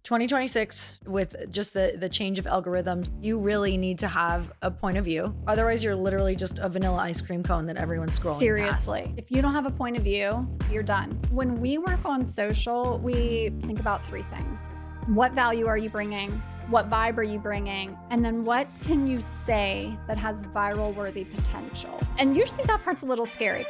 2026, with just the change of algorithms, you really need to have a point of view. Otherwise, you're literally just a vanilla ice cream cone that everyone's scrolling Seriously. past. If you don't have a point of view, you're done. When we work on social, we think about three things. What value are you bringing? What vibe are you bringing? And then what can you say that has viral worthy potential? And usually that part's a little scary.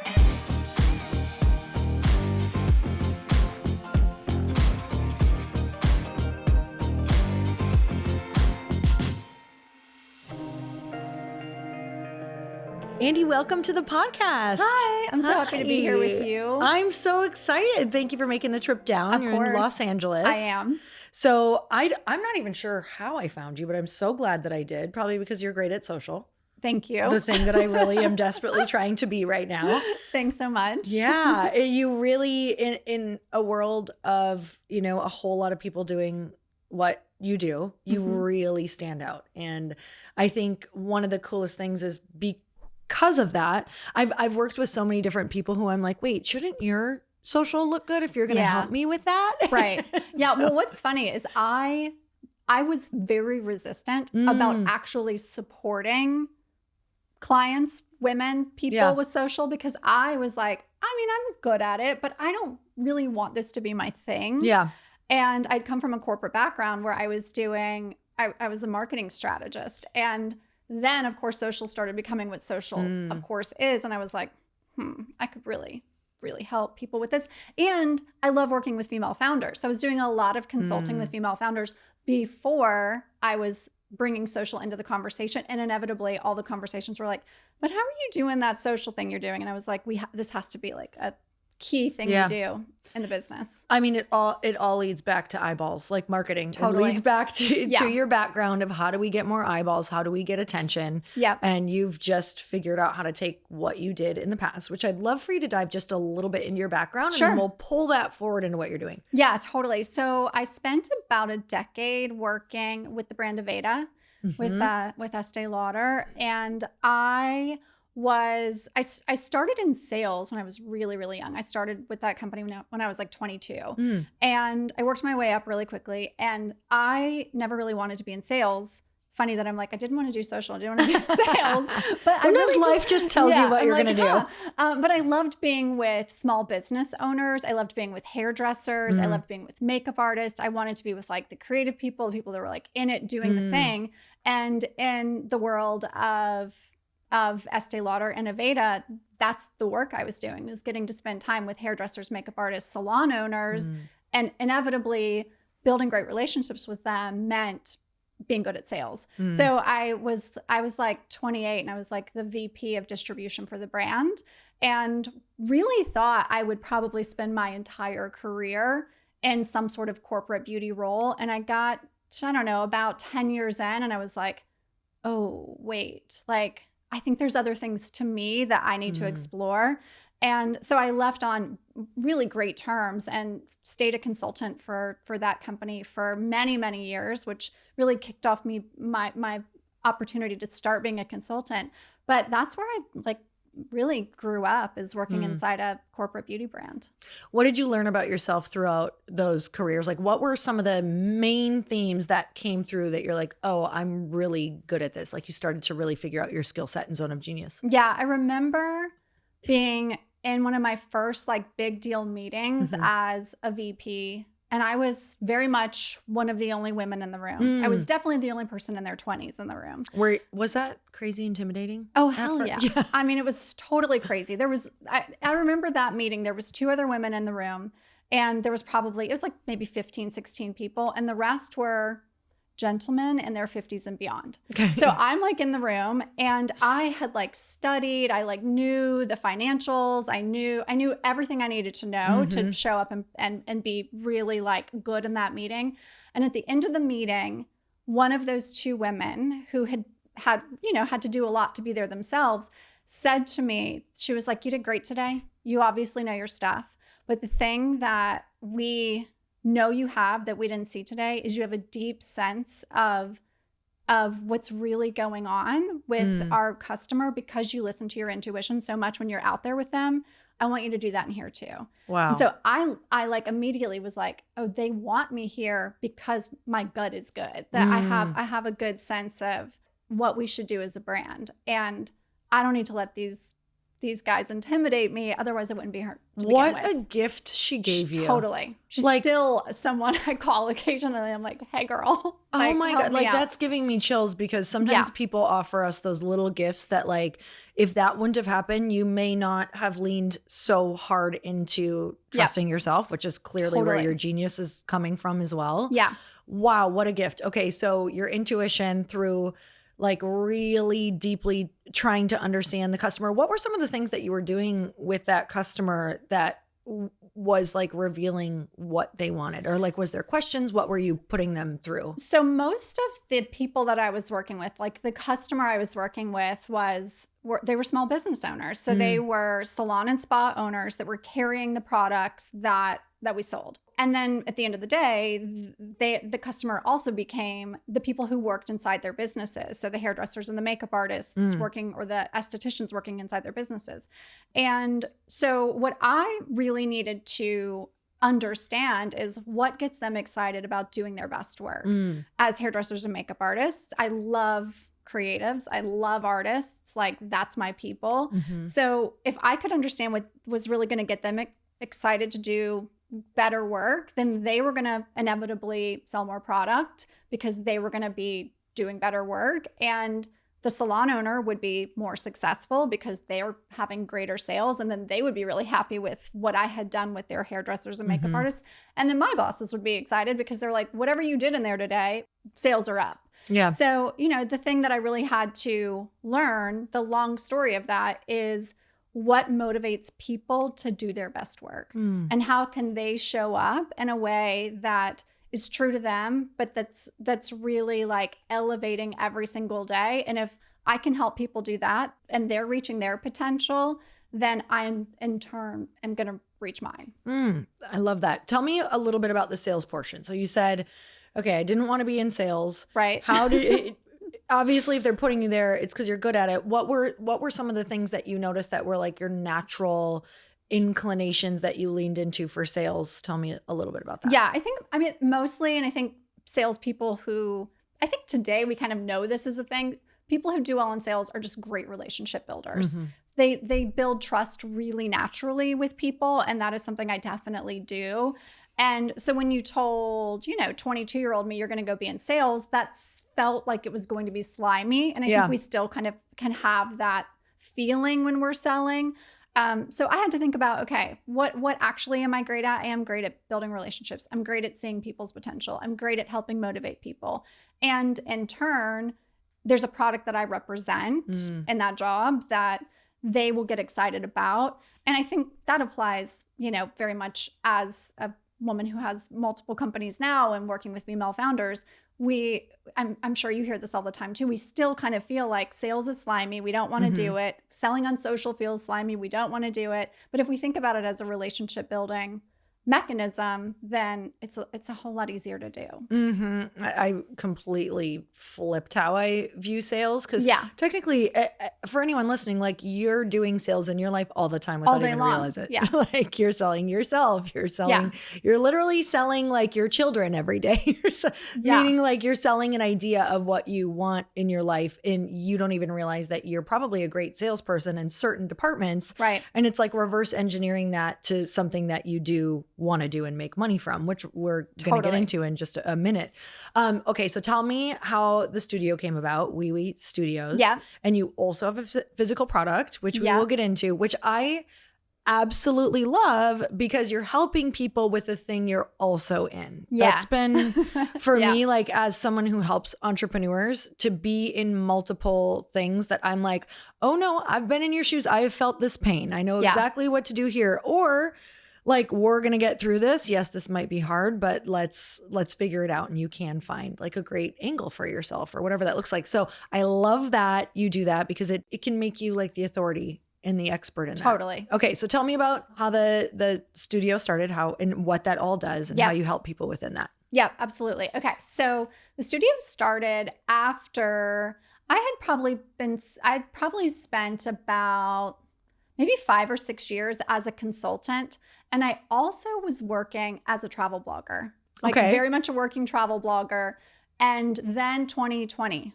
Andi, welcome to the podcast. Hi, I'm so happy to be here with you. I'm so excited. Thank you for making the trip down. Of You're course. in Los Angeles. I am. So I'm not even sure how I found you, but I'm so glad that I did. Probably because you're great at social. Thank you. The thing that I really am desperately trying to be right now. Thanks so much. Yeah. You really, in a world of, a whole lot of people doing what you do, you really stand out. And I think one of the coolest things is because of that, I've worked with so many different people who I'm like, wait, shouldn't your social look good if you're going to help me with that? Right. Yeah. Well, what's funny is I was very resistant about actually supporting clients, women, people with social, because I was like, I'm good at it, but I don't really want this to be my thing. Yeah. And I'd come from a corporate background where I was I was a marketing strategist. And then, of course, social started becoming what social, of course, is. And I was like, I could really help people with this. And I love working with female founders. So I was doing a lot of consulting with female founders before I was bringing social into the conversation. And inevitably, all the conversations were like, but how are you doing that social thing you're doing? And I was like, this has to be like a key thing we do in the business. I mean, it all leads back to eyeballs, like marketing. Totally. It leads back to your background of how do we get more eyeballs? How do we get attention? Yep. And you've just figured out how to take what you did in the past, which I'd love for you to dive just a little bit into your background. Sure. And then we'll pull that forward into what you're doing. Yeah, totally. So I spent about a decade working with the brand Aveda with Estee Lauder. And I started in sales when I was really, really young. I started with that company when I was like 22. And I worked my way up really quickly. And I never really wanted to be in sales. Funny that I'm like, I didn't want to do social. I didn't want to do sales. But sometimes life just tells you what you're going to do. But I loved being with small business owners. I loved being with hairdressers. I loved being with makeup artists. I wanted to be with like the creative people, the people that were like in it, doing the thing. And in the world of Estee Lauder and Aveda, that's the work I was doing, was getting to spend time with hairdressers, makeup artists, salon owners, and inevitably building great relationships with them meant being good at sales. So I was like 28 and I was like the VP of distribution for the brand, and really thought I would probably spend my entire career in some sort of corporate beauty role. And I got, I don't know, about 10 years in, and I was like, oh, wait, like, I think there's other things to me that I need to explore. And so I left on really great terms and stayed a consultant for that company for many, many years, which really kicked off my opportunity to start being a consultant. But that's where I like really grew up, is working inside a corporate beauty brand. What did you learn about yourself throughout those careers? Like, what were some of the main themes that came through that you're like, oh, I'm really good at this? Like, you started to really figure out your skill set and zone of genius. Yeah, I remember being in one of my first like big deal meetings as a VP. And I was very much one of the only women in the room. I was definitely the only person in their 20s in the room. Was that crazy intimidating? Oh, hell yeah. I mean, it was totally crazy. I remember that meeting. There was 2 other women in the room, and there was it was like maybe 15, 16 people. And the rest were gentlemen in their 50s and beyond. Okay. So I'm like in the room, and I had like studied, I like knew the financials. I knew everything I needed to know to show up and be really like good in that meeting. And at the end of the meeting, one of those 2 women who had to do a lot to be there themselves said to me, she was like, you did great today. You obviously know your stuff. But the thing that we know you have that we didn't see today is you have a deep sense of what's really going on with our customer, because you listen to your intuition so much when you're out there with them. I want you to do that in here too. Wow. And so I like immediately was like, oh, they want me here because my gut is good. That I have a good sense of what we should do as a brand. And I don't need to let these guys intimidate me. Otherwise, it wouldn't be her to begin with. What a gift she gave you. Totally. She's Like- still someone I call occasionally. I'm like, hey, girl. Oh like, my help God. me Like out. that's giving me chills because sometimes people offer us those little gifts that like, if that wouldn't have happened, you may not have leaned so hard into trusting yourself, which is clearly where Totally. your genius is coming from as well. Yeah. Wow. What a gift. Okay. So your intuition through like really deeply trying to understand the customer. What were some of the things that you were doing with that customer that was like revealing what they wanted? Or like, was there questions? What were you putting them through? So most of the people that I was working with, like the customer I was working with they were small business owners. So they were salon and spa owners that were carrying the products that we sold. And then at the end of the day, the customer also became the people who worked inside their businesses. So the hairdressers and the makeup artists working, or the estheticians working inside their businesses. And so what I really needed to understand is what gets them excited about doing their best work. As hairdressers and makeup artists, I love creatives. I love artists. Like that's my people. So if I could understand what was really going to get them excited to do better work, then they were going to inevitably sell more product because they were going to be doing better work. And the salon owner would be more successful because they were having greater sales. And then they would be really happy with what I had done with their hairdressers and makeup artists. And then my bosses would be excited because they're like, whatever you did in there today, sales are up. Yeah. So, the thing that I really had to learn, the long story of that is what motivates people to do their best work and how can they show up in a way that is true to them, but that's really like elevating every single day. And if I can help people do that and they're reaching their potential, then I'm in turn am going to reach mine. I love that. Tell me a little bit about the sales portion. So you said, okay, I didn't want to be in sales. Right. How did it, obviously if they're putting you there, it's because you're good at it. What were some of the things that you noticed that were like your natural inclinations that you leaned into for sales? Tell me a little bit about that. Yeah, I mean, mostly, and I think salespeople who, I think today we kind of know this is a thing. People who do well in sales are just great relationship builders. They build trust really naturally with people, and that is something I definitely do. And so when you told, 22-year-old me, you're going to go be in sales, that felt like it was going to be slimy. And I think we still kind of can have that feeling when we're selling. So I had to think about, okay, what actually am I great at? I am great at building relationships. I'm great at seeing people's potential. I'm great at helping motivate people. And in turn, there's a product that I represent in that job that they will get excited about. And I think that applies, very much as a woman who has multiple companies now and working with female founders. I'm sure you hear this all the time too. We still kind of feel like sales is slimy. We don't want to do it. Selling on social feels slimy. We don't want to do it. But if we think about it as a relationship building mechanism, then it's a whole lot easier to do. I completely flipped how I view sales because technically for anyone listening, like you're doing sales in your life all the time without all day even long. realize it. Yeah. Like you're selling yourself. You're literally selling like your children every day. Meaning like you're selling an idea of what you want in your life and you don't even realize that you're probably a great salesperson in certain departments. Right. And it's like reverse engineering that to something that you do want to do and make money from, which we're going to get into in just a minute. Okay, so tell me how the studio came about, Wee Wee Studios. Yeah. And you also have a physical product, which we will get into, which I absolutely love because you're helping people with the thing you're also in. Yeah. That's been for me, like as someone who helps entrepreneurs to be in multiple things that I'm like, oh no, I've been in your shoes. I have felt this pain. I know exactly what to do here. Or like, we're going to get through this. Yes, this might be hard, but let's figure it out. And you can find like a great angle for yourself or whatever that looks like. So I love that you do that because it can make you like the authority and the expert in that. Totally. Okay. So tell me about how the studio started, how and what that all does and how you help people within that. Yeah, absolutely. Okay. So the studio started after I'd probably spent about maybe 5 or 6 years as a consultant. And I also was working as a travel blogger, like very much a working travel blogger. And then 2020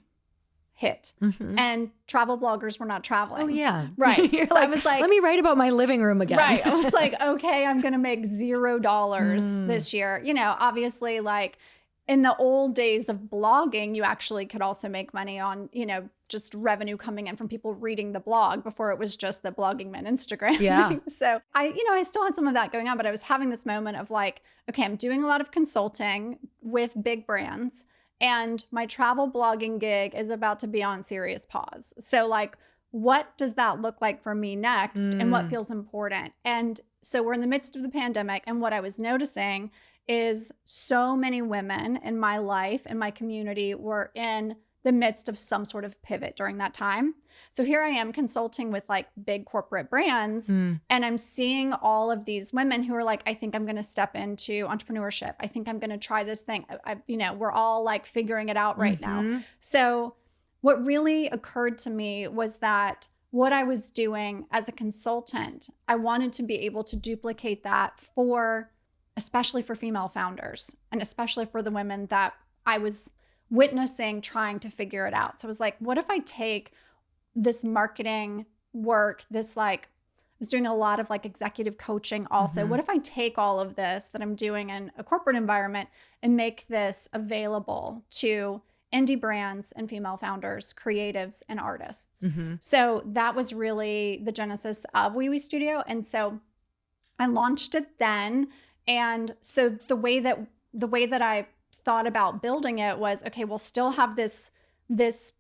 hit and travel bloggers were not traveling. Oh yeah. Right. So I was like, let me write about my living room again. Right. I was like, okay, I'm going to make $0 this year. You know, obviously like in the old days of blogging, you actually could also make money on, you know, just revenue coming in from people reading the blog before it was just the blogging meant Instagram. Yeah. So I still had some of that going on, but I was having this moment of like, okay, I'm doing a lot of consulting with big brands and my travel blogging gig is about to be on serious pause. So like, what does that look like for me next and what feels important? And so we're in the midst of the pandemic. And what I was noticing is so many women in my life and my community were in the midst of some sort of pivot during that time. So here I am consulting with like big corporate brands and I'm seeing all of these women who are like, I think I'm going to step into entrepreneurship. I think I'm going to try this thing. We're all like figuring it out right now. So what really occurred to me was that what I was doing as a consultant, I wanted to be able to duplicate that especially for female founders and especially for the women that I was witnessing trying to figure it out. So I was like, what if I take this marketing work, this like, I was doing a lot of like executive coaching also. What if I take all of this that I'm doing in a corporate environment and make this available to indie brands and female founders, creatives and artists? So that was really the genesis of Wee Wee Studio. And so I launched it then. And so the way that I thought about building it was, okay, we'll still have this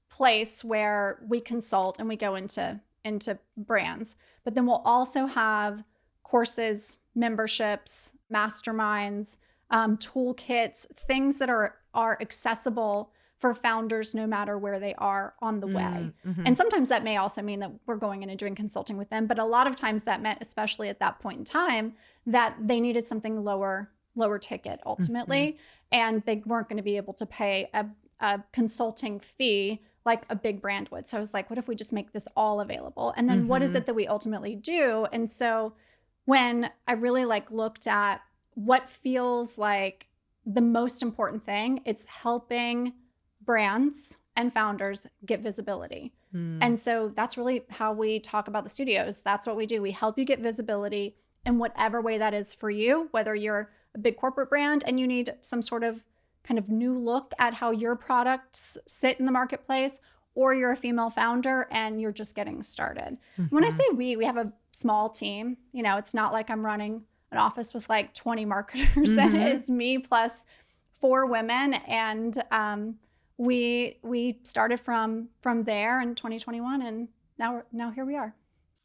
place where we consult and we go into brands, but then we'll also have courses, memberships, masterminds, toolkits, things that are accessible for founders no matter where they are on the way. And sometimes that may also mean that we're going in and doing consulting with them, but a lot of times that meant, especially at that point in time, that they needed something lower ticket ultimately, and they weren't going to be able to pay a consulting fee like a big brand would. So I was like, what if we just make this all available? And then what is it that we ultimately do? And so when I really like looked at what feels like the most important thing, it's helping brands and founders get visibility. And so that's really how we talk about the studios. That's what we do. We help you get visibility in whatever way that is for you, whether you're a big corporate brand and you need some sort of kind of new look at how your products sit in the marketplace, or you're a female founder and you're just getting started. When I say we have a small team. You know, it's not like I'm running an office with like 20 marketers and it's me plus 4 women. And we started from there in 2021 and now here we are.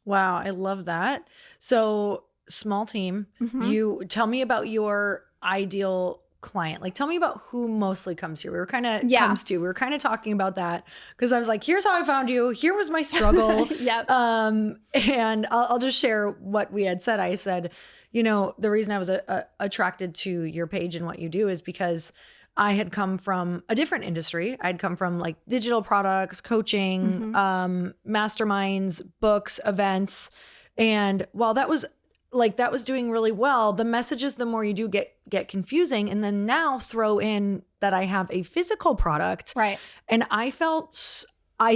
Wow, I love that. So small team. You tell me about your ideal client. Like, tell me about who mostly comes here. We were kind of We were kind of talking about that because I was like, here's how I found you. Here was my struggle. And I'll just share what we had said. I said, you know, the reason I was attracted to your page and what you do is because I had come from a different industry. I'd come from like digital products, coaching, masterminds, books, events. And while that was doing really well, the messages, the more you do get confusing. And then now throw in that I have a physical product. Right. And I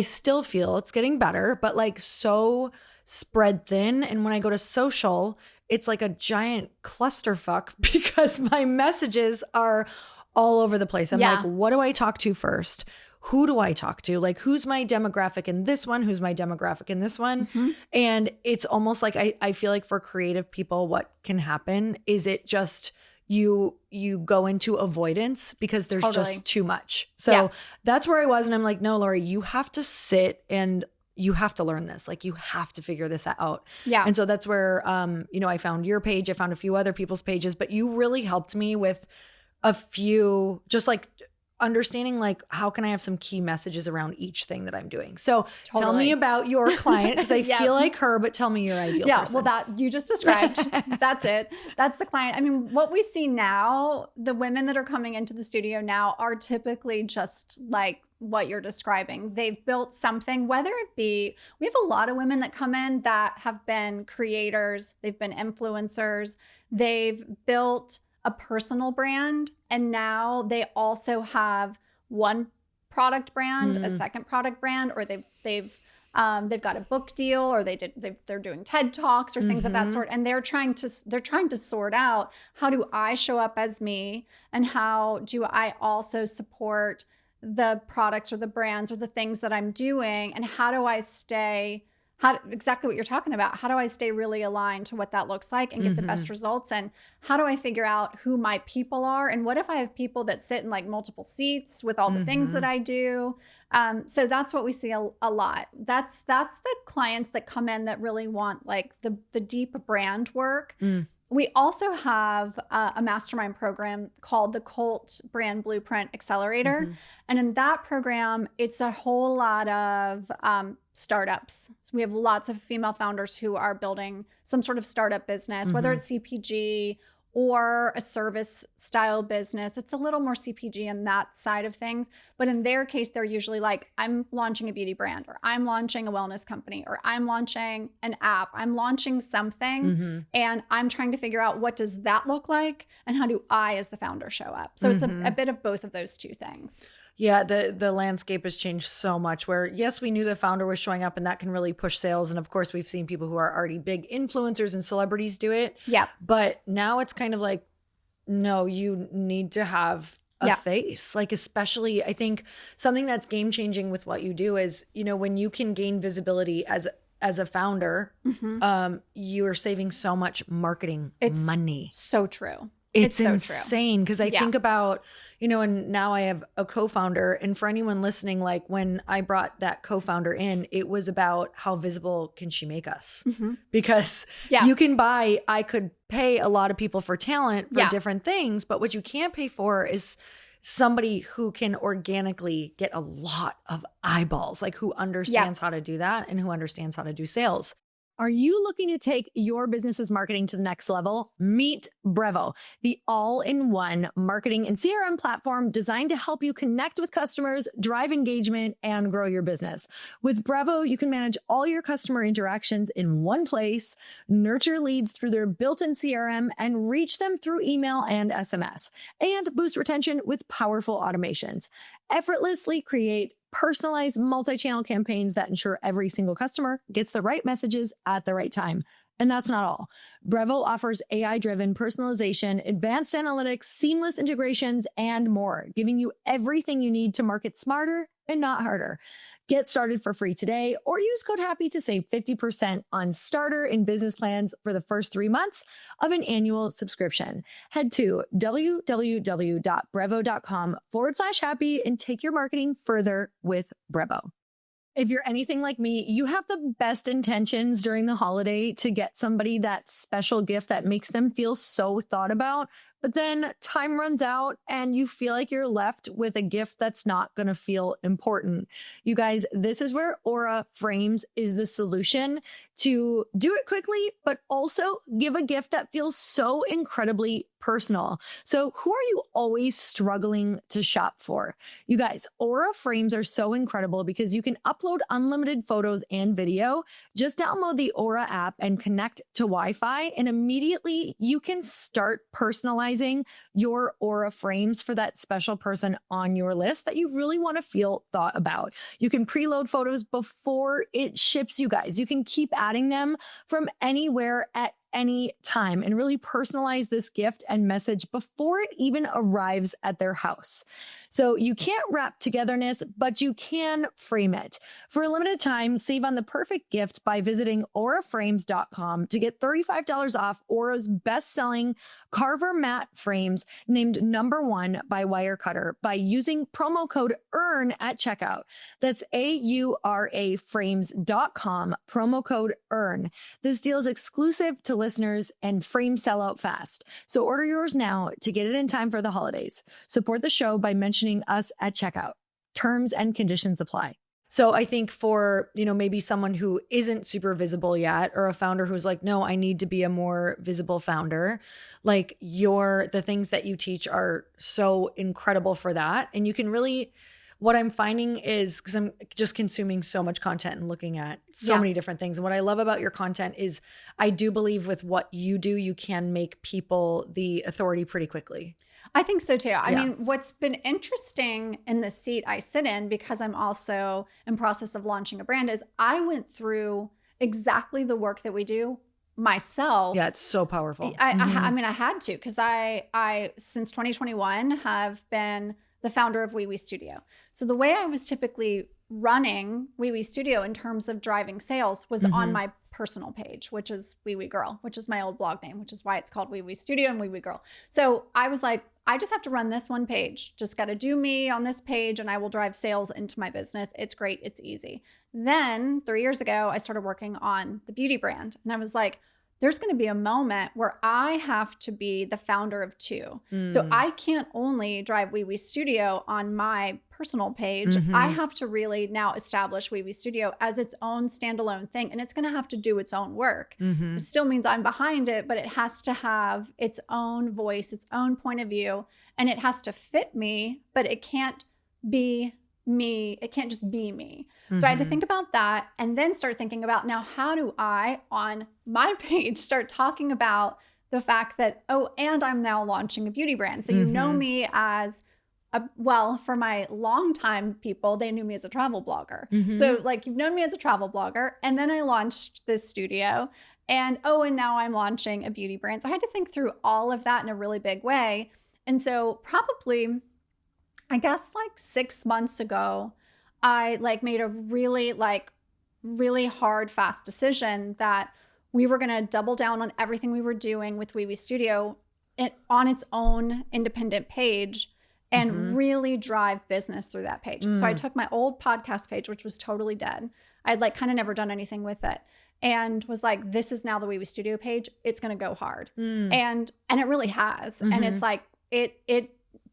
still feel it's getting better, but like so spread thin. And when I go to social, it's like a giant clusterfuck because my messages are all over the place. I'm like, what do I talk to first? Who do I talk to? Like, who's my demographic in this one? Who's my demographic in this one? And it's almost like I feel like for creative people, what can happen is it just you go into avoidance because there's just too much. So that's where I was. And I'm like, no, Lori, you have to sit and you have to learn this. Like, you have to figure this out. Yeah. And so that's where, I found your page. I found a few other people's pages, but you really helped me with a few, just like understanding like, how can I have some key messages around each thing that I'm doing? So tell Totally. me about your client, because I feel like her, but tell me your ideal person. Well, that you just described, that's it. That's the client. I mean, what we see now, the women that are coming into the studio now are typically just like what you're describing. They've built something, whether it be, we have a lot of women that come in that have been creators, they've been influencers, they've built a personal brand, and now they also have one product brand, a second product brand, or they've got a book deal, or they're doing TED Talks or things of that sort, and they're trying to sort out, how do I show up as me, and how do I also support the products or the brands or the things that I'm doing, and how do I stay, exactly what you're talking about, how do I stay really aligned to what that looks like and get the best results, and how do I figure out who my people are, and what if I have people that sit in like multiple seats with all the things that I do. So that's what we see a lot. That's the clients that come in that really want like the deep brand work. We also have a mastermind program called the Cult Brand Blueprint Accelerator. And in that program, it's a whole lot of startups. So we have lots of female founders who are building some sort of startup business, whether it's CPG or a service style business. It's a little more CPG in that side of things. But in their case, they're usually like, I'm launching a beauty brand, or I'm launching a wellness company, or I'm launching an app. I'm launching something and I'm trying to figure out, what does that look like? And how do I as the founder show up? So it's a bit of both of those two things. Yeah, the landscape has changed so much, where yes, we knew the founder was showing up and that can really push sales. And of course, we've seen people who are already big influencers and celebrities do it. Yeah. But now it's kind of like, no, you need to have a face. Like, especially, I think something that's game changing with what you do is, you know, when you can gain visibility as a founder, you are saving so much marketing money. So true. It's so insane, because I think about, you know, and now I have a co-founder, and for anyone listening, like when I brought that co-founder in, it was about how visible can she make us? Because you can I could pay a lot of people for talent for different things, but what you can't pay for is somebody who can organically get a lot of eyeballs, like who understands how to do that and who understands how to do sales. Are you looking to take your business's marketing to the next level? Meet Brevo, the all-in-one marketing and CRM platform designed to help you connect with customers, drive engagement, and grow your business. With Brevo, you can manage all your customer interactions in one place, nurture leads through their built-in CRM, and reach them through email and SMS, and boost retention with powerful automations. Effortlessly create personalized multi-channel campaigns that ensure every single customer gets the right messages at the right time. And that's not all. Brevo offers AI-driven personalization, advanced analytics, seamless integrations, and more, giving you everything you need to market smarter and not harder. Get started for free today, or use code HAPPY to save 50% on starter and business plans for the first 3 months of an annual subscription. Head to www.brevo.com/happy and take your marketing further with Brevo. If you're anything like me, you have the best intentions during the holiday to get somebody that special gift that makes them feel so thought about, but then time runs out and you feel like you're left with a gift that's not going to feel important. You guys, this is where Aura Frames is the solution to do it quickly, but also give a gift that feels so incredibly personal. So who are you always struggling to shop for? You guys, Aura Frames are so incredible because you can upload unlimited photos and video. Just download the Aura app and connect to Wi-Fi, and immediately you can start personalizing your Aura frames for that special person on your list that you really want to feel thought about. You can preload photos before it ships, you guys. You can keep adding them from anywhere at any time and really personalize this gift and message before it even arrives at their house. So you can't wrap togetherness, but you can frame it. For a limited time, save on the perfect gift by visiting auraframes.com to get $35 off Aura's best-selling Carver matte frames named #1 by Wirecutter by using promo code EARN at checkout. That's auraframes.com, promo code EARN. This deal is exclusive to listeners and frames sell out fast. So order yours now to get it in time for the holidays. Support the show by mentioning mentioning us at checkout. Terms and conditions apply. So I think for, maybe someone who isn't super visible yet, or a founder who's like, no, I need to be a more visible founder, like the things that you teach are so incredible for that. And you can really, what I'm finding is, because I'm just consuming so much content and looking at so many different things. And what I love about your content is I do believe with what you do, you can make people the authority pretty quickly. I think so too. I mean, what's been interesting in the seat I sit in, because I'm also in process of launching a brand, is I went through exactly the work that we do myself. Yeah, it's so powerful. I mean, I had to, because I since 2021 have been the founder of Wee Wee Studio. So the way I was typically running Wee Wee Studio in terms of driving sales was on my personal page, which is Wee Wee Girl, which is my old blog name, which is why it's called Wee Wee Studio and Wee Wee Girl. So I was like, I just have to run this one page. Just got to do me on this page and I will drive sales into my business. It's great. It's easy. Then 3 years ago, I started working on the beauty brand. And I was like, there's going to be a moment where I have to be the founder of two. So I can't only drive Wee Wee Studio on my personal page. I have to really now establish Wee Wee Studio as its own standalone thing. And it's going to have to do its own work. It still means I'm behind it, but it has to have its own voice, its own point of view, and it has to fit me, but it can't be me. It can't just be me. So I had to think about that and then start thinking about, now, how do I on my page start talking about the fact that, and I'm now launching a beauty brand. So you know me as for my longtime people, they knew me as a travel blogger. So like, you've known me as a travel blogger, and then I launched this studio, and now I'm launching a beauty brand. So I had to think through all of that in a really big way. And so probably, I guess like 6 months ago, I made a really hard, fast decision that we were going to double down on everything we were doing with Wee Wee Studio on its own independent page and really drive business through that page. So I took my old podcast page, which was totally dead. I'd kind of never done anything with it, and was like, this is now the Wee Wee Studio page. It's going to go hard. And it really has. And it's like, it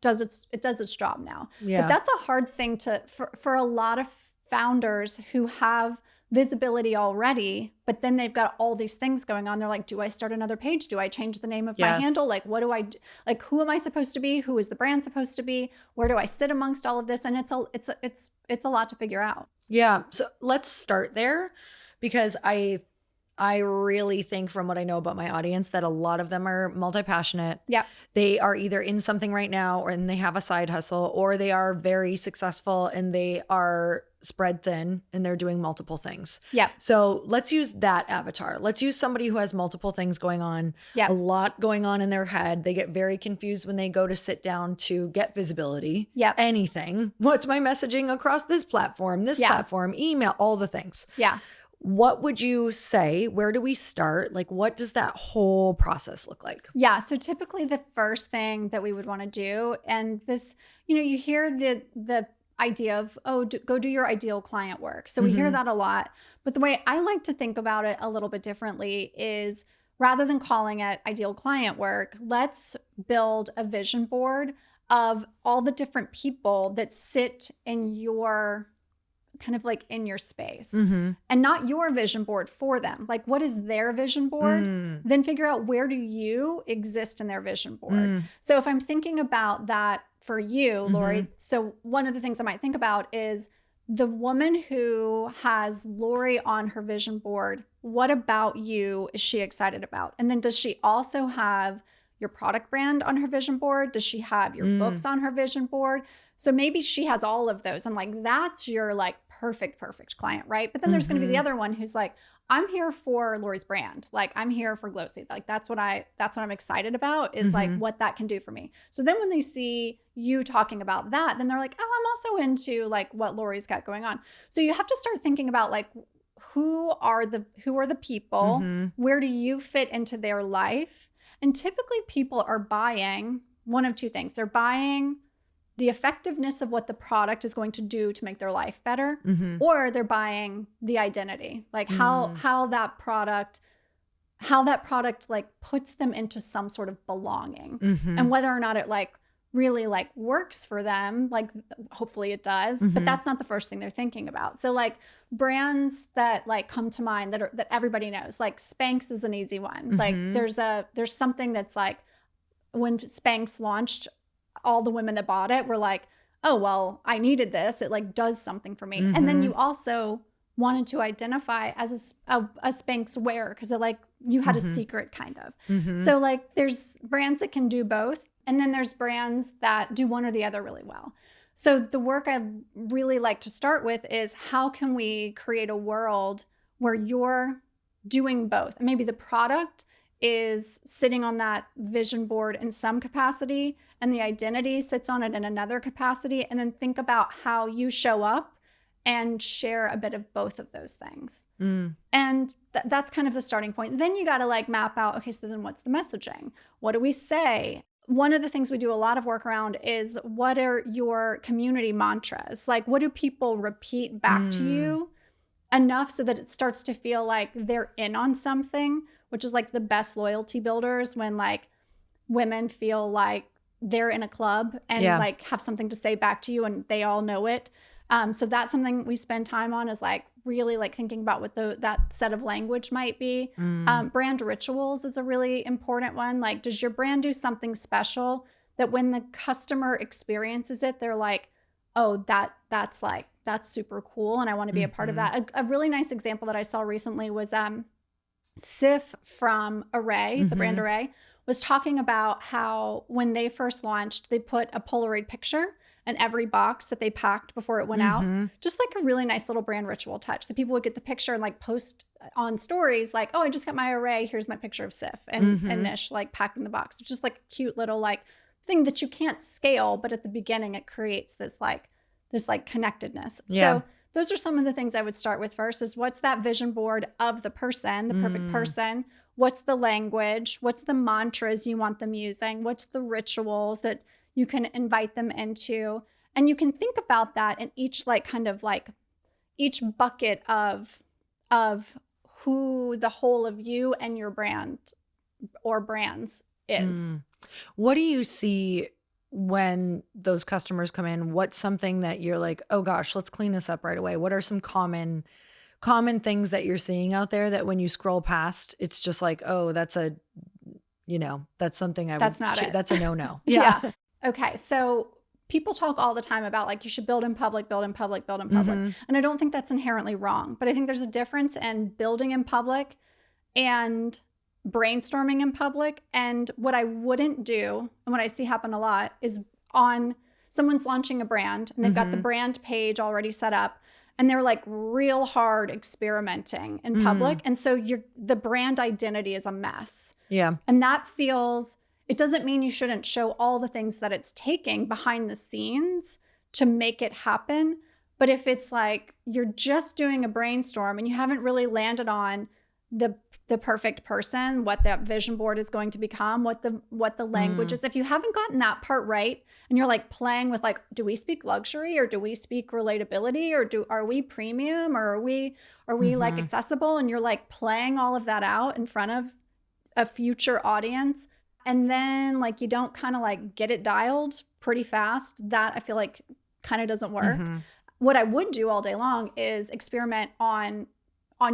does its job now. But that's a hard thing for a lot of founders who have visibility already, but then they've got all these things going on. They're like, do I start another page? Do I change the name of my handle? What do I do? Who am I supposed to be? Who is the brand supposed to be? Where do I sit amongst all of this? And it's a lot to figure out. Yeah. So let's start there, because I really think, from what I know about my audience, that a lot of them are multi-passionate. Yeah. They are either in something right now, and they have a side hustle, or they are very successful and they are spread thin and they're doing multiple things. Yeah. So let's use that avatar. Let's use somebody who has multiple things going on, a lot going on in their head. They get very confused when they go to sit down to get visibility. Yeah. Anything. What's my messaging across this platform, platform, email, all the things. Yeah. What would you say? Where do we start? What does that whole process look like? Yeah. So typically the first thing that we would want to do, and this, you hear the idea of, go do your ideal client work. So we hear that a lot. But the way I like to think about it a little bit differently is, rather than calling it ideal client work, let's build a vision board of all the different people that sit in your in your space, and not your vision board for them. What is their vision board? Then figure out, where do you exist in their vision board? So if I'm thinking about that for you, Lori, so one of the things I might think about is the woman who has Lori on her vision board. What about you is she excited about? And then does she also have your product brand on her vision board? Does she have your books on her vision board? So maybe she has all of those, and that's your perfect client, right? But then there's going to be the other one who's like, I'm here for Lori's brand. I'm here for Glow Seed. That's what I'm excited about, is what that can do for me. So then when they see you talking about that, then they're like, oh, I'm also into what Lori's got going on. So you have to start thinking about who are the people? Where do you fit into their life? And typically people are buying one of two things. They're buying the effectiveness of what the product is going to do to make their life better, or they're buying the identity, how that product puts them into some sort of belonging, and whether or not it really like works for them, like hopefully it does, but that's not the first thing they're thinking about. So like brands that like come to mind that everybody knows, like Spanx is an easy one. Like there's something that's like, when Spanx launched, all the women that bought it were like, oh, well, I needed this. It like does something for me. And then you also wanted to identify as a Spanx wearer because it like you had a secret kind of. So like there's brands that can do both. And then there's brands that do one or the other really well. So the work I really like to start with is how can we create a world where you're doing both? And maybe the product is sitting on that vision board in some capacity and the identity sits on it in another capacity. And then think about how you show up and share a bit of both of those things. And that's kind of the starting point. Then you got to like map out, okay, so then what's the messaging? What do we say? One of the things we do a lot of work around is what are your community mantras? Like, what do people repeat back to you enough so that it starts to feel like they're in on something, which is like the best loyalty builders when like women feel like they're in a club and like have something to say back to you and they all know it. So that's something we spend time on, is like really like thinking about what that set of language might be. Brand rituals is a really important one. Like, does your brand do something special that when the customer experiences it, they're like, oh, that's super cool. And I want to be a part of that. A really nice example that I saw recently was Sif from Array, the brand Array, was talking about how when they first launched, they put a Polaroid picture in every box that they packed before it went out. Just like a really nice little brand ritual touch. The people would get the picture and like post on stories like, oh, I just got my Array. Here's my picture of Sif and Nish like packing the box. It's just like a cute little like thing that you can't scale, but at the beginning it creates this connectedness. So those are some of the things I would start with first, is what's that vision board of the person, the perfect person? What's the language? What's the mantras you want them using? What's the rituals that you can invite them into? And you can think about that in each like kind of like each bucket of who the whole of you and your brand or brands is. What do you see when those customers come in? What's something that you're like, oh gosh, let's clean this up right away? What are some common things that you're seeing out there that when you scroll past, it's just like, oh, that's a, that's something that's a no-no. Yeah. Okay. So people talk all the time about like, you should build in public. And I don't think that's inherently wrong, but I think there's a difference in building in public and brainstorming in public. And what I wouldn't do, and what I see happen a lot, is on someone's launching a brand and they've got the brand page already set up and they're like real hard experimenting in public. And so the brand identity is a mess. Yeah. And that feels, it doesn't mean you shouldn't show all the things that it's taking behind the scenes to make it happen. But if it's like you're just doing a brainstorm and you haven't really landed on the perfect person, what that vision board is going to become, what the language is. If you haven't gotten that part right and you're like playing with like, do we speak luxury or do we speak relatability or are we premium or are we like accessible? And you're like playing all of that out in front of a future audience. And then like you don't kind of like get it dialed pretty fast. That I feel like kind of doesn't work. What I would do all day long is experiment on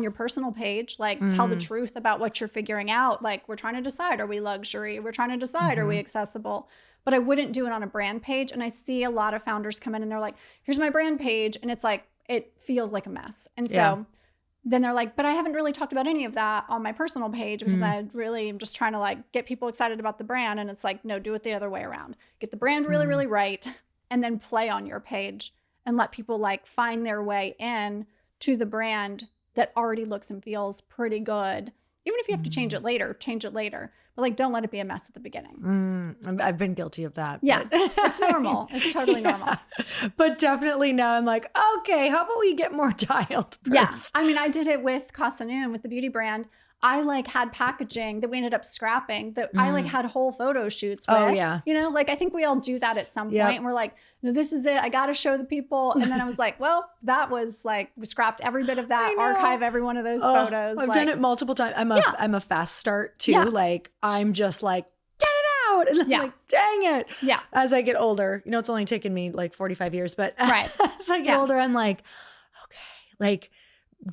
your personal page, like tell the truth about what you're figuring out. Like, we're trying to decide, are we luxury? We're trying to decide, are we accessible? But I wouldn't do it on a brand page. And I see a lot of founders come in and they're like, here's my brand page. And it's like, it feels like a mess. And so then they're like, but I haven't really talked about any of that on my personal page because I really am just trying to like get people excited about the brand. And it's like, no, do it the other way around. Get the brand really, really right. And then play on your page and let people like find their way in to the brand that already looks and feels pretty good. Even if you have to change it later. But like, don't let it be a mess at the beginning. I've been guilty of that. Yeah, it's normal. It's totally normal. But definitely now I'm like, okay, how about we get more dialed first? Yeah, I mean, I did it with Casa Noon, with the beauty brand. I like had packaging that we ended up scrapping that I like had whole photo shoots with. Oh yeah. Like I think we all do that at some point. And we're like, no, this is it. I got to show the people. And then I was like, well, that was like, we scrapped every bit of that, archive every one of those photos. I've done it multiple times. I'm a fast start too. Yeah. Like I'm just like, get it out. And I'm Yeah. like, dang it. Yeah. As I get older, it's only taken me like 45 years, but Right. as I get older, I'm like, okay, like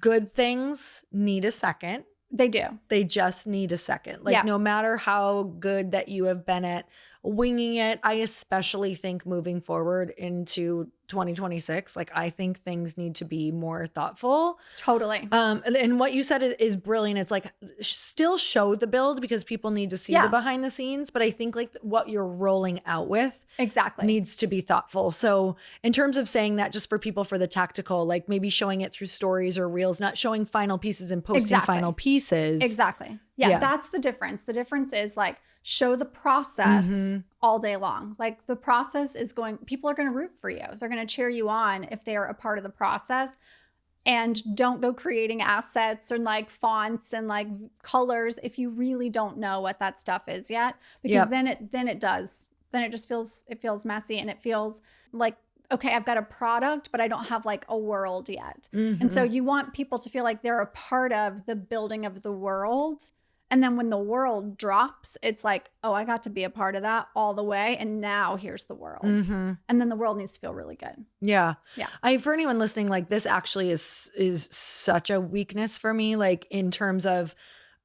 good things need a second. They do. They just need a second. Like no matter how good that you have been at winging it, I especially think moving forward into 2026, like I think things need to be more thoughtful. Totally. And what you said is brilliant. It's like still show the build because people need to see the behind the scenes. But I think like what you're rolling out with exactly needs to be thoughtful. So in terms of saying that just for people for the tactical, like maybe showing it through stories or reels, not showing final pieces and posting final pieces. Exactly. Yeah, that's the difference. The difference is like show the process all day long. Like the process is people are going to root for you. They're going to cheer you on if they're a part of the process. And don't go creating assets and like fonts and like colors if you really don't know what that stuff is yet. Because then it just feels messy and it feels like, okay, I've got a product, but I don't have like a world yet. And so you want people to feel like they're a part of the building of the world. And then when the world drops, it's like, oh, I got to be a part of that all the way. And now here's the world. And then the world needs to feel really good. Yeah. Yeah. For anyone listening, like this actually is such a weakness for me, like in terms of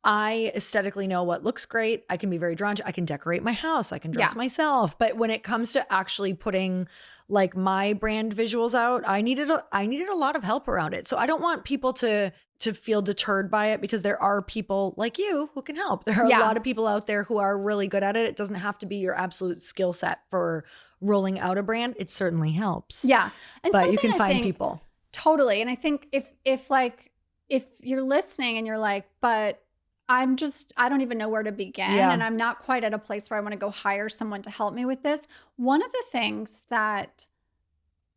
I aesthetically know what looks great. I can be very drawn to, I can decorate my house. I can dress myself. But when it comes to actually putting like my brand visuals out, I needed a lot of help around it. So I don't want people to feel deterred by it because there are people like you who can help. There are a lot of people out there who are really good at it. It doesn't have to be your absolute skill set for rolling out a brand. It certainly helps. Yeah. And but you can find people. Totally. And I think if you're listening and you're like, but I don't even know where to begin. And I'm not quite at a place where I want to go hire someone to help me with this. One of the things that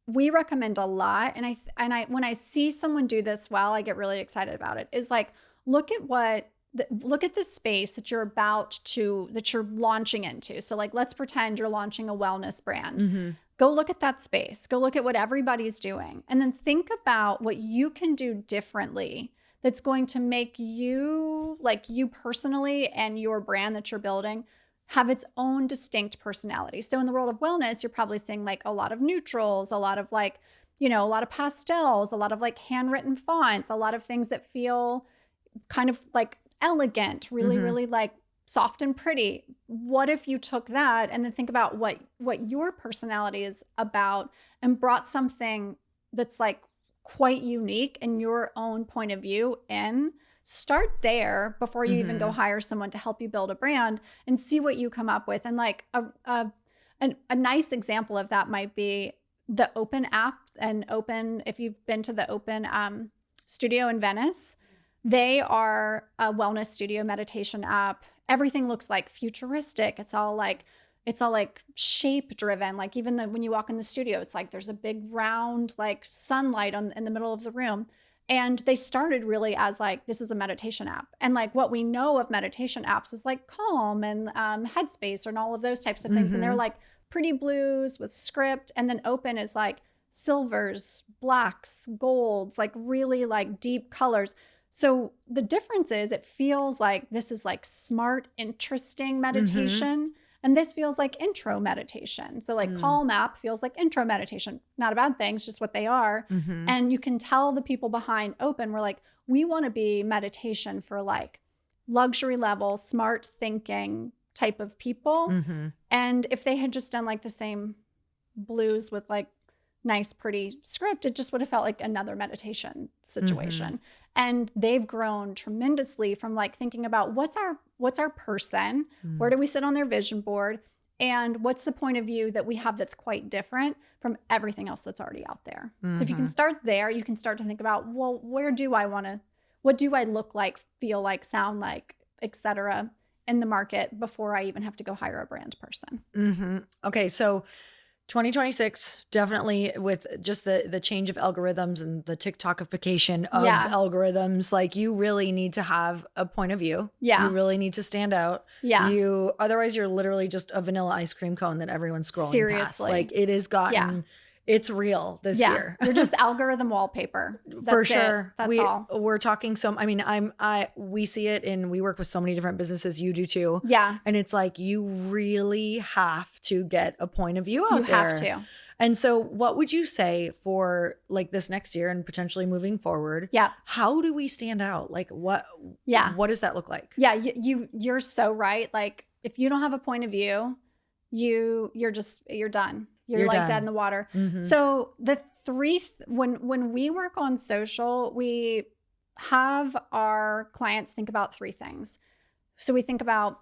we recommend a lot, and I when I see someone do this well, I get really excited about it, is like, look at the space that you're that you're launching into. So like, let's pretend you're launching a wellness brand. Go look at that space. Go look at what everybody's doing. And then think about what you can do differently that's going to make you, like you personally and your brand that you're building, have its own distinct personality. So in the world of wellness, you're probably seeing like a lot of neutrals, a lot of like, a lot of pastels, a lot of like handwritten fonts, a lot of things that feel kind of like elegant, really, really like soft and pretty. What if you took that and then think about what your personality is about and brought something that's like quite unique and your own point of view in? Start there before you even go hire someone to help you build a brand and see what you come up with. And like a nice example of that might be the Open app. And Open, if you've been to the Open studio in Venice, they are a wellness studio meditation app. Everything looks like futuristic. It's all like shape driven. Like even when you walk in the studio, it's like there's a big round like sunlight in the middle of the room. And they started really as like, this is a meditation app. And like what we know of meditation apps is like Calm and Headspace and all of those types of things. And they're like pretty blues with script. And then Open is like silvers, blacks, golds, like really like deep colors. So the difference is it feels like this is like smart, interesting meditation. And this feels like intro meditation. So like Calm app feels like intro meditation. Not a bad thing, it's just what they are. And you can tell the people behind Open, we're like, we want to be meditation for like luxury level, smart thinking type of people. And if they had just done like the same blues with like nice, pretty script, it just would have felt like another meditation situation. And they've grown tremendously from like thinking about what's our person, where do we sit on their vision board, and what's the point of view that we have that's quite different from everything else that's already out there. So if you can start there, you can start to think about, well, what do I look like, feel like, sound like, etc. in the market before I even have to go hire a brand person. Okay, so 2026, definitely with just the change of algorithms and the TikTokification of algorithms, like you really need to have a point of view. You really need to stand out. Otherwise you're literally just a vanilla ice cream cone that everyone's scrolling past. Like it has gotten it's real this year. You're just algorithm wallpaper. That's For sure. That's all. We're talking we see it and we work with so many different businesses. You do too. Yeah. And it's like, you really have to get a point of view out there. You have to. And so what would you say for like this next year and potentially moving forward? Yeah. How do we stand out? Like what does that look like? Yeah. You're so right. Like if you don't have a point of view, you're done. You're like done. Dead in the water. Mm-hmm. So the when we work on social, we have our clients think about 3 things. So we think about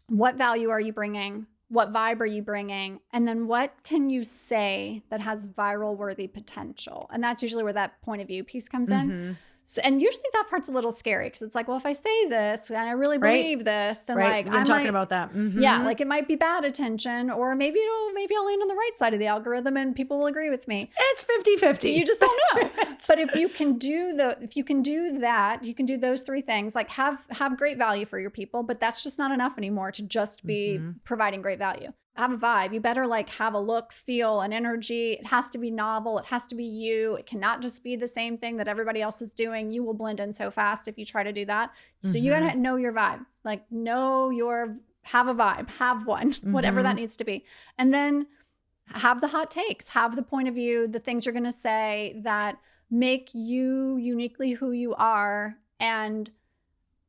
what value are you bringing? What vibe are you bringing? And then what can you say that has viral worthy potential? And that's usually where that point of view piece comes in. So, and usually that part's a little scary because it's like, well, if I say this and I really believe this, then like I'm talking about that. Yeah, like it might be bad attention, or maybe I'll land on the right side of the algorithm and people will agree with me. It's 50-50. You just don't know. But if you can do that, you can do those 3 things, like have great value for your people, but that's just not enough anymore to just be providing great value. Have a vibe. You better like have a look, feel, an energy. It has to be novel. It has to be you. It cannot just be the same thing that everybody else is doing. You will blend in so fast if you try to do that. So you gotta know your vibe. Like have a vibe, have one, whatever that needs to be. And then have the hot takes, have the point of view, the things you're gonna say that make you uniquely who you are, and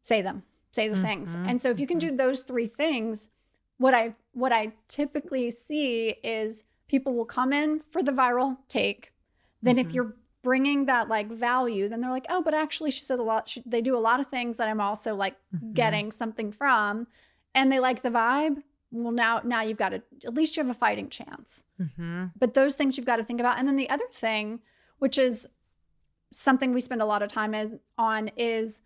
say the things. And so if you can do those 3 things, what I typically see is people will come in for the viral take. Then if you're bringing that like value, then they're like, oh, but actually she said a lot. They do a lot of things that I'm also like getting something from, and they like the vibe. Well, now you've got at least you have a fighting chance. But those things you've got to think about. And then the other thing, which is something we spend a lot of time on, is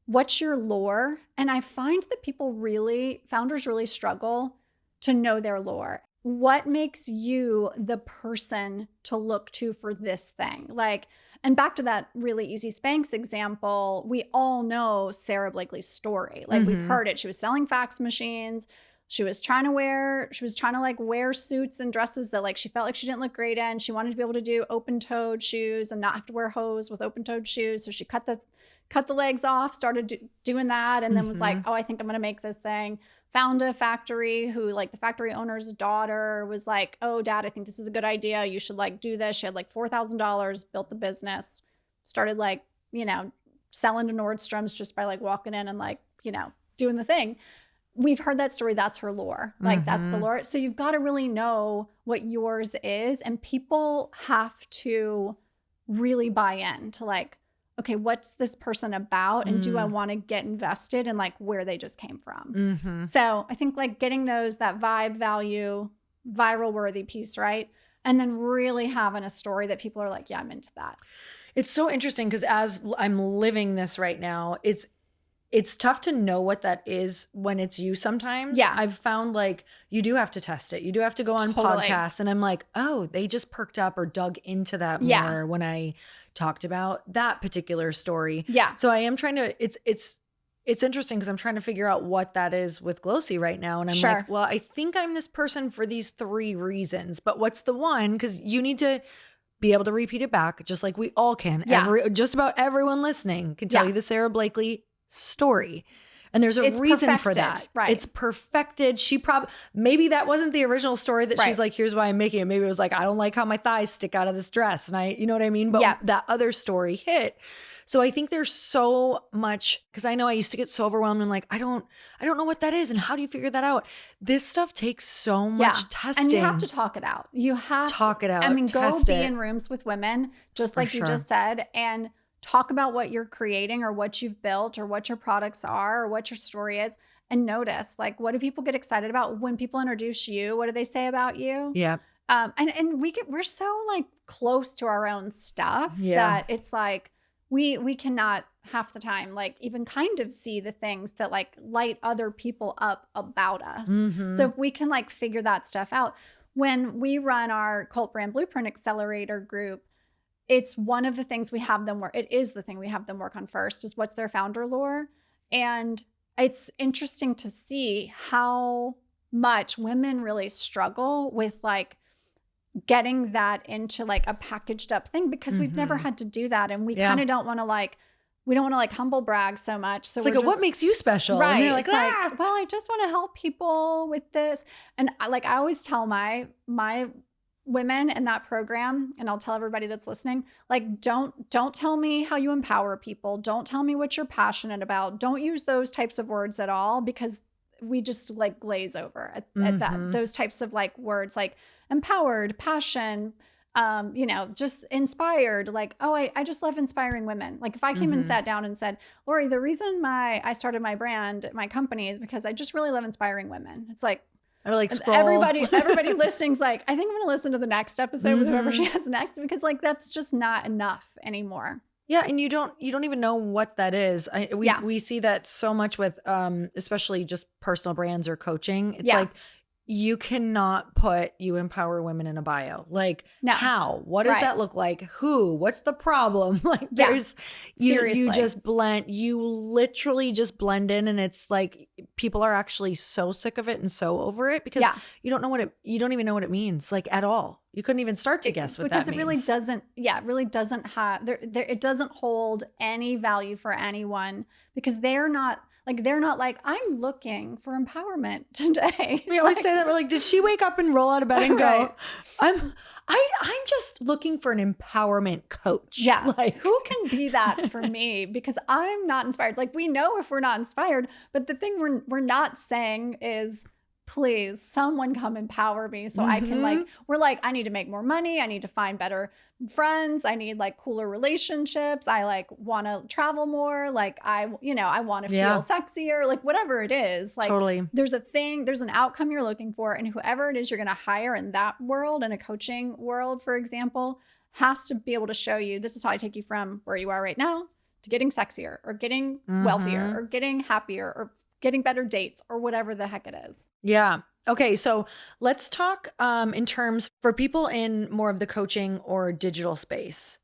what's your lore? And I find that founders really struggle to know their lore. What makes you the person to look to for this thing? Like, and back to that really easy Spanx example, we all know Sarah Blakely's story. Like we've heard it. She was selling fax machines. She was trying to wear suits and dresses that like she felt like she didn't look great in. She wanted to be able to do open-toed shoes and not have to wear hose with open-toed shoes. So she cut the legs off, started doing that, and then was like, oh, I think I'm going to make this thing. Found a factory who like the factory owner's daughter was like, oh, Dad, I think this is a good idea. You should like do this. She had like $4,000, built the business, started like, selling to Nordstrom's just by like walking in and like, doing the thing. We've heard that story. That's her lore. Like that's the lore. So you've got to really know what yours is, and people have to really buy in to like, okay, what's this person about? And do I want to get invested in like where they just came from? So I think like getting that vibe, value, viral worthy piece, right? And then really having a story that people are like, yeah, I'm into that. It's so interesting because as I'm living this right now, it's tough to know what that is when it's you sometimes. Yeah. I've found like you do have to test it. You do have to go on podcasts, and I'm like, oh, they just perked up or dug into that more when I talked about that particular story. Yeah. So I am trying to, it's interesting because I'm trying to figure out what that is with Glossy right now. And I'm like, well, I think I'm this person for these 3 reasons, but what's the one? Because you need to be able to repeat it back just like we all can. Yeah. Just about everyone listening can tell you the Sarah Blakely story. And there's a reason for that. Right. It's perfected. Maybe that wasn't the original story that she's like, here's why I'm making it. Maybe it was like, I don't like how my thighs stick out of this dress. And you know what I mean? But that other story hit. So I think there's so much, because I know I used to get so overwhelmed and like, I don't know what that is. And how do you figure that out? This stuff takes so much testing. And you have to talk it out. You have to talk it out. I mean, go be in rooms with women, just like you just said, and talk about what you're creating or what you've built or what your products are or what your story is, and notice, like, what do people get excited about when people introduce you? What do they say about you? Yeah. And we're so like close to our own stuff that it's like, we cannot half the time, like even kind of see the things that like light other people up about us. So if we can like figure that stuff out, when we run our Cult Brand Blueprint Accelerator group, it's one of the things we have them work. It is the thing we have them work on first, is what's their founder lore. And it's interesting to see how much women really struggle with like getting that into like a packaged up thing because we've never had to do that. And we kind of don't want to like, we don't want to like humble brag so much. So it's like, what makes you special? Right. And you're like, like, well, I just want to help people with this. And like, I always tell my women in that program, and I'll tell everybody that's listening, like, don't tell me how you empower people. Don't tell me what you're passionate about. Don't use those types of words at all, because we just like glaze over at that, those types of like words like empowered, passion, just inspired, like, oh, I just love inspiring women. Like if I came and sat down and said, Lori, the reason I started my brand, my company, is because I just really love inspiring women. It's like, or like scroll. Everybody listening's like, I think I'm going to listen to the next episode with whoever she has next, because like, that's just not enough anymore. Yeah. And you don't even know what that is. We see that so much with, especially just personal brands or coaching. It's like, you cannot put "you empower women" in a bio. Like, how? What does that look like? Who? What's the problem? Like, there's you just blend. You literally just blend in, and it's like people are actually so sick of it and so over it because you don't even know what it means, like, at all. You couldn't even start to guess what that means. Because it really doesn't have it doesn't hold any value for anyone, because they're not like, I'm looking for empowerment today. We always say that. We're like, did she wake up and roll out of bed and go, I'm just looking for an empowerment coach. Yeah. Like, who can be that for me? Because I'm not inspired. Like, we know if we're not inspired, but the thing we're not saying is, please, someone come empower me so I can we're like, I need to make more money. I need to find better friends. I need like cooler relationships. I like want to travel more. Like I want to feel sexier, like whatever it is. Like totally. There's an outcome you're looking for. And whoever it is you're going to hire in that world, in a coaching world, for example, has to be able to show you, this is how I take you from where you are right now to getting sexier or getting wealthier or getting happier or getting better dates or whatever the heck it is. Yeah. Okay. So let's talk in terms for people in more of the coaching or digital space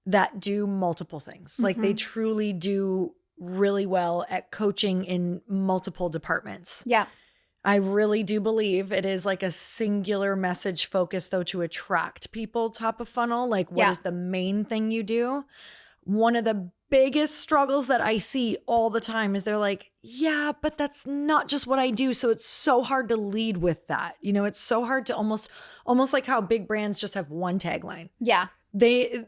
that do multiple things. Like they truly do really well at coaching in multiple departments. Yeah. I really do believe it is like a singular message focus, though, to attract people top of funnel. Like, what is the main thing you do? One of the biggest struggles that I see all the time is they're like, yeah, but that's not just what I do. So it's so hard to lead with that. You know, it's so hard to almost like how big brands just have one tagline. Yeah. They,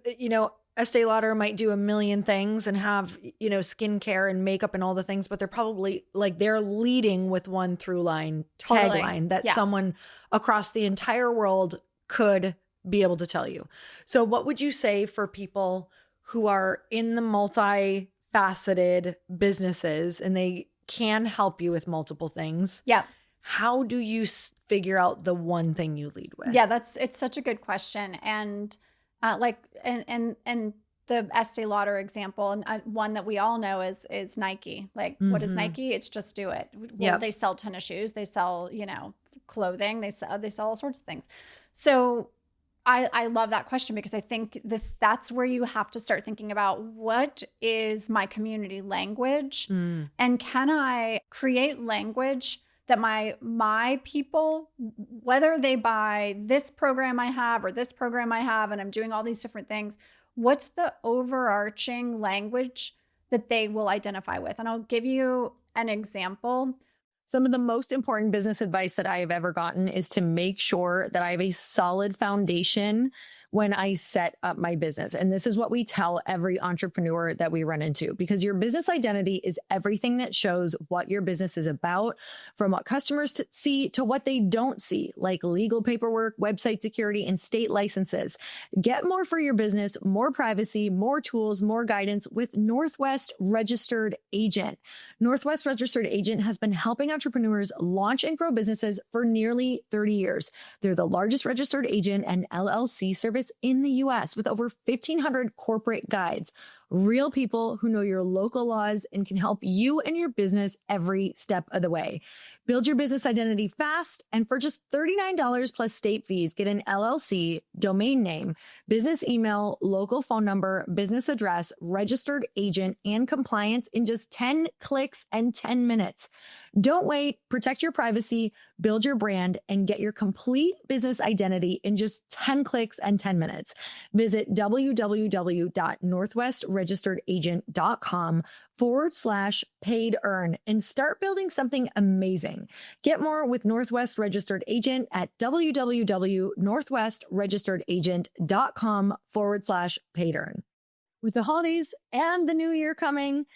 Estee Lauder might do a million things and have, skincare and makeup and all the things, but they're probably like, they're leading with one through line tagline that someone across the entire world could be able to tell you. So what would you say for people who are in the multifaceted businesses and they can help you with multiple things? Yeah. How do you figure out the one thing you lead with? Yeah, it's such a good question. And and the Estee Lauder example, and one that we all know is Nike. Like, what is Nike? It's just do it. Well, they sell tennis shoes. They sell, clothing. They sell all sorts of things. So I love that question, because I think that's where you have to start thinking about, what is my community language? And can I create language that my people, whether they buy this program I have or this program I have, and I'm doing all these different things, what's the overarching language that they will identify with? And I'll give you an example. Some of the most important business advice that I have ever gotten is to make sure that I have a solid foundation when I set up my business. And this is what we tell every entrepreneur that we run into, because your business identity is everything that shows what your business is about, from what customers see to what they don't see, like legal paperwork, website security, and state licenses. Get more for your business, more privacy, more tools, more guidance with Northwest Registered Agent. Northwest Registered Agent has been helping entrepreneurs launch and grow businesses for nearly 30 years. They're the largest registered agent and LLC service in the US, with over 1,500 corporate guides. Real people who know your local laws and can help you and your business every step of the way. Build your business identity fast, and for just $39 plus state fees, get an LLC, domain name, business email, local phone number, business address, registered agent, and compliance in just 10 clicks and 10 minutes. Don't wait. Protect your privacy, build your brand, and get your complete business identity in just 10 clicks and 10 minutes. Visit www.northwestregisteredagent.com/paid earn and start building something amazing. Get more with Northwest Registered Agent at www.northwestregisteredagent.com/paid earn. With the holidays and the new year coming,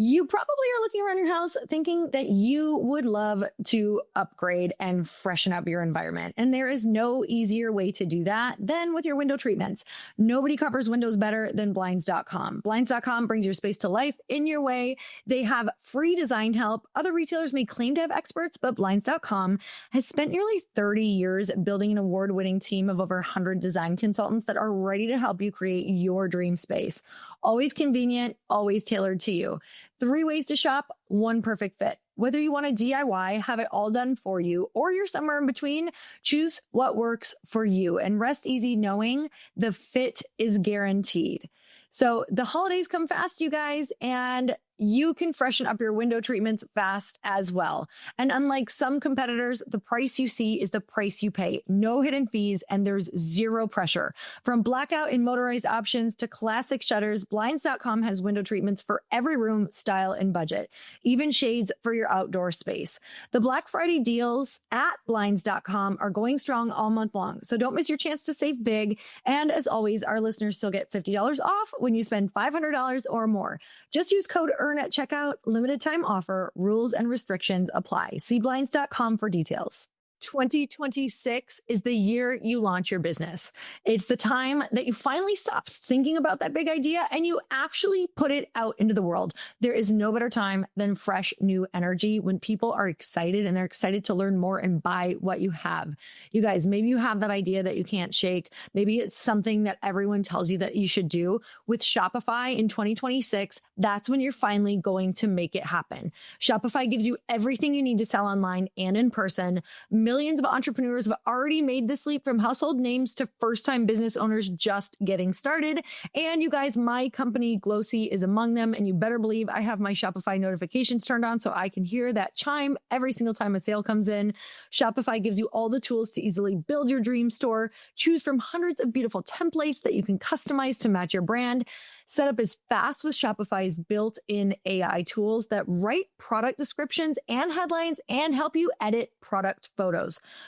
you probably are looking around your house thinking that you would love to upgrade and freshen up your environment. And there is no easier way to do that than with your window treatments. Nobody covers windows better than Blinds.com. Blinds.com brings your space to life in your way. They have free design help. Other retailers may claim to have experts, but Blinds.com has spent nearly 30 years building an award-winning team of over 100 design consultants that are ready to help you create your dream space. Always convenient, always tailored to you. 3 ways to shop, 1 perfect fit. Whether you want to DIY, have it all done for you, or you're somewhere in between, choose what works for you and rest easy knowing the fit is guaranteed. So the holidays come fast, you guys, and you can freshen up your window treatments fast as well. And unlike some competitors, the price you see is the price you pay. No hidden fees, and there's zero pressure. From blackout and motorized options to classic shutters, Blinds.com has window treatments for every room, style, and budget, even shades for your outdoor space. The Black Friday deals at Blinds.com are going strong all month long, so don't miss your chance to save big. And as always, our listeners still get $50 off when you spend $500 or more. Just use code EARN at checkout. Limited time offer. Rules and restrictions apply. See Blinds.com for details. 2026 is the year you launch your business. It's the time that you finally stop thinking about that big idea and you actually put it out into the world. There is no better time than fresh new energy when people are excited and they're excited to learn more and buy what you have. You guys, maybe you have that idea that you can't shake. Maybe it's something that everyone tells you that you should do. With Shopify in 2026, that's when you're finally going to make it happen. Shopify gives you everything you need to sell online and in person. Millions of entrepreneurs have already made this leap from household names to first-time business owners just getting started. And you guys, my company, Glossy, is among them. And you better believe I have my Shopify notifications turned on so I can hear that chime every single time a sale comes in. Shopify gives you all the tools to easily build your dream store. Choose from hundreds of beautiful templates that you can customize to match your brand. Setup is fast with Shopify's built-in AI tools that write product descriptions and headlines and help you edit product photos.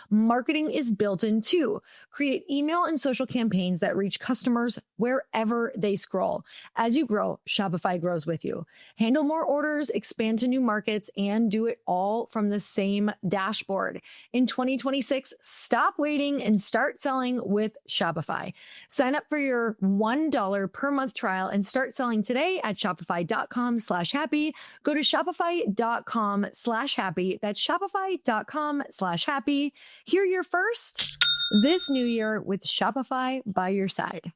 Marketing is built in too. Create email and social campaigns that reach customers wherever they scroll. As you grow, Shopify grows with you. Handle more orders, expand to new markets, and do it all from the same dashboard. In 2026, stop waiting and start selling with Shopify. Sign up for your $1 per month trial and start selling today at shopify.com/happy. Go to shopify.com/happy. That's shopify.com/happy. Hear your first this new year with Shopify by your side.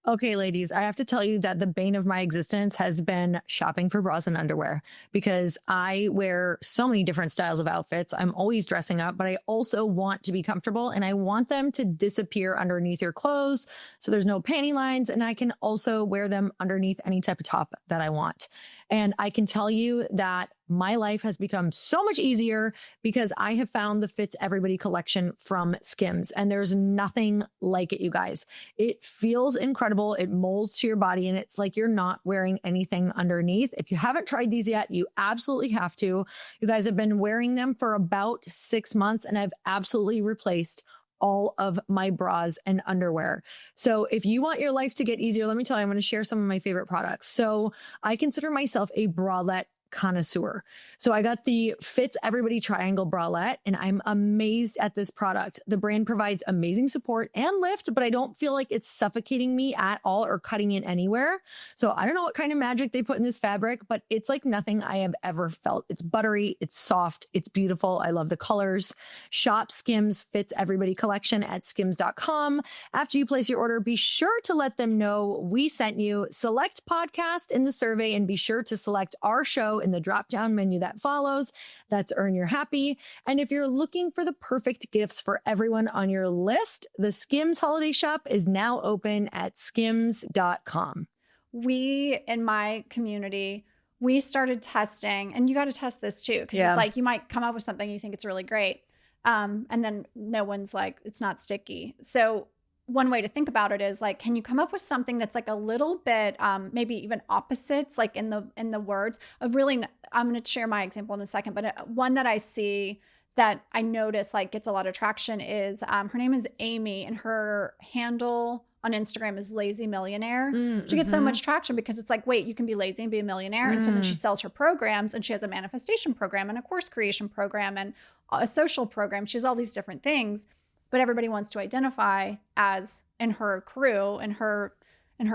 Okay, ladies, I have to tell you that the bane of my existence has been shopping for bras and underwear because I wear so many different styles of outfits. I'm always dressing up, but I also want to be comfortable and I want them to disappear underneath your clothes so there's no panty lines, and I can also wear them underneath any type of top that I want. And I can tell you that my life has become so much easier because I have found the Fits Everybody collection from Skims, and there's nothing like it, you guys. It feels incredible. It molds to your body, and it's like you're not wearing anything underneath. If you haven't tried these yet, you absolutely have to. You guys have been wearing them for about 6 months, and I've absolutely replaced all of my bras and underwear. So if you want your life to get easier, let me tell you, I'm going to share some of my favorite products. So I consider myself a bralette connoisseur. So I got the Fits Everybody Triangle bralette, and I'm amazed at this product. The brand provides amazing support and lift, but I don't feel like it's suffocating me at all or cutting in anywhere. So I don't know what kind of magic they put in this fabric, but it's like nothing I have ever felt. It's buttery, it's soft, it's beautiful. I love the colors. Shop Skims Fits Everybody collection at skims.com. After you place your order, be sure to let them know we sent you. Select podcast in the survey and be sure to select our show in the drop-down menu that follows. That's Earn Your Happy. And if you're looking for the perfect gifts for everyone on your list, the SKIMS Holiday Shop is now open at skims.com. We, in my community, we started testing, and you got to test this too, because it's like you might come up with something you think it's really great, and then no one's like, it's not sticky. So one way to think about it is like, can you come up with something that's like a little bit, maybe even opposites, like in the words of really, I'm going to share my example in a second, but one that I see that I notice like gets a lot of traction is, her name is Amy, and her handle on Instagram is Lazy Millionaire. She gets so much traction because it's like, wait, you can be lazy and be a millionaire. And so then she sells her programs, and she has a manifestation program and a course creation program and a social program. She has all these different things, but everybody wants to identify as, in her crew, in her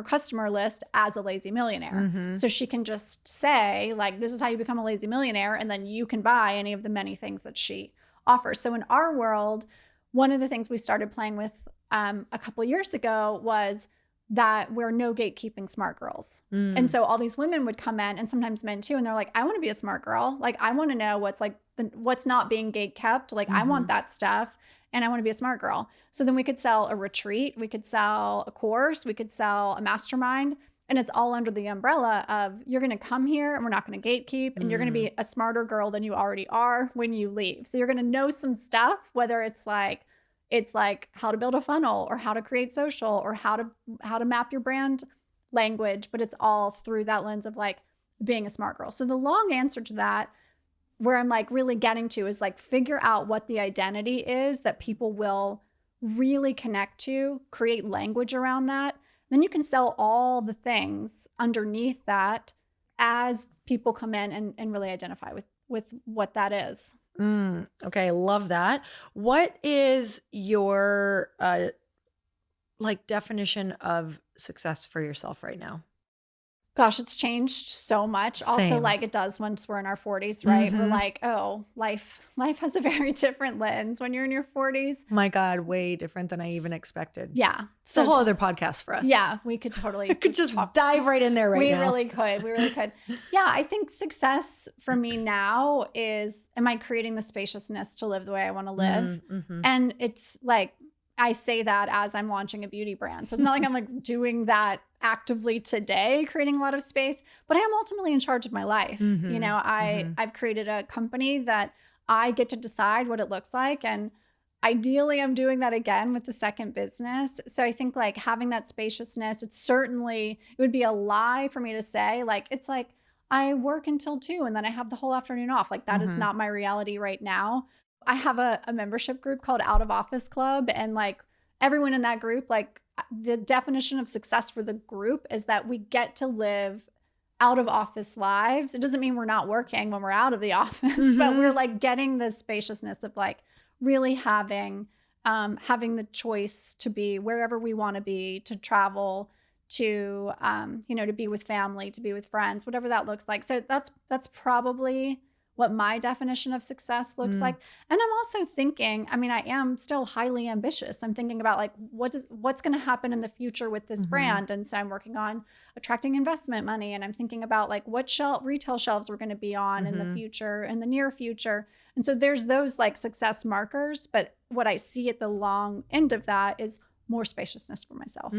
customer list, as a lazy millionaire. So she can just say like, this is how you become a lazy millionaire. And then you can buy any of the many things that she offers. So in our world, one of the things we started playing with a couple years ago was that we're no gatekeeping smart girls. And so all these women would come in, and sometimes men too, and they're like, I want to be a smart girl. Like, I want to know what's like what's not being gate kept. Like, I want that stuff, and I want to be a smart girl. So then we could sell a retreat, we could sell a course, we could sell a mastermind, and it's all under the umbrella of, you're going to come here and we're not going to gatekeep, and you're going to be a smarter girl than you already are when you leave. So you're going to know some stuff, whether it's like how to build a funnel, or how to create social, or how to map your brand language, but it's all through that lens of like being a smart girl. So the long answer to that, where I'm like really getting to, is like, figure out what the identity is that people will really connect to, create language around that. Then you can sell all the things underneath that as people come in and really identify with what that is. Okay, love that. What is your like definition of success for yourself right now? Gosh, it's changed so much. Also, Same. like it does once we're in our 40s, right? We're like, oh, life has a very different lens when you're in your 40s. My God, way different than I even expected. Yeah. It's a whole other podcast for us. Yeah, we could totally just dive right in there right now. We really could. Yeah, I think success for me now is, am I creating the spaciousness to live the way I want to live? And it's like, I say that as I'm launching a beauty brand. So it's not like I'm like doing that actively today, creating a lot of space, but I am ultimately in charge of my life. You know, I've created a company that I get to decide what it looks like. And ideally I'm doing that again with the second business. So I think like having that spaciousness, it would be a lie for me to say like, it's like I work until 2 and then I have the whole afternoon off. Like that is not my reality right now. I have a membership group called Out of Office Club, and like everyone in that group, like the definition of success for the group is that we get to live out of office lives. It doesn't mean we're not working when we're out of the office, but we're like getting the spaciousness of like really having the choice to be wherever we want to be, to travel, to to be with family, to be with friends, whatever that looks like. So that's probably what my definition of success looks like. And I'm also thinking, I mean, I am still highly ambitious. I'm thinking about like, what's going to happen in the future with this brand? And so I'm working on attracting investment money. And I'm thinking about like what retail shelves we're going to be on in the future, in the near future. And so there's those like success markers. But what I see at the long end of that is more spaciousness for myself.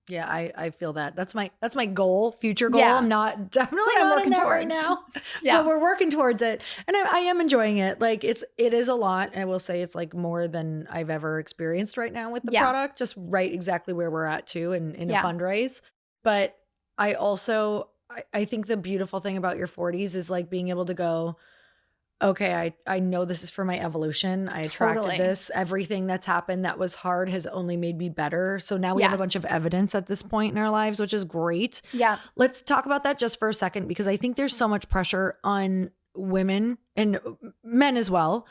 Yeah, I feel that. That's my goal, future goal. Yeah. I'm definitely not in there right now. But we're working towards it. And I am enjoying it. Like it is a lot. I will say it's like more than I've ever experienced right now with the product, just right exactly where we're at too in a fundraise. But I also, I think the beautiful thing about your 40s is like being able to go, okay, I know this is for my evolution. I attracted this. Everything that's happened that was hard has only made me better. So now we have a bunch of evidence at this point in our lives, which is great. Yeah. Let's talk about that just for a second, because I think there's so much pressure on women and men as well.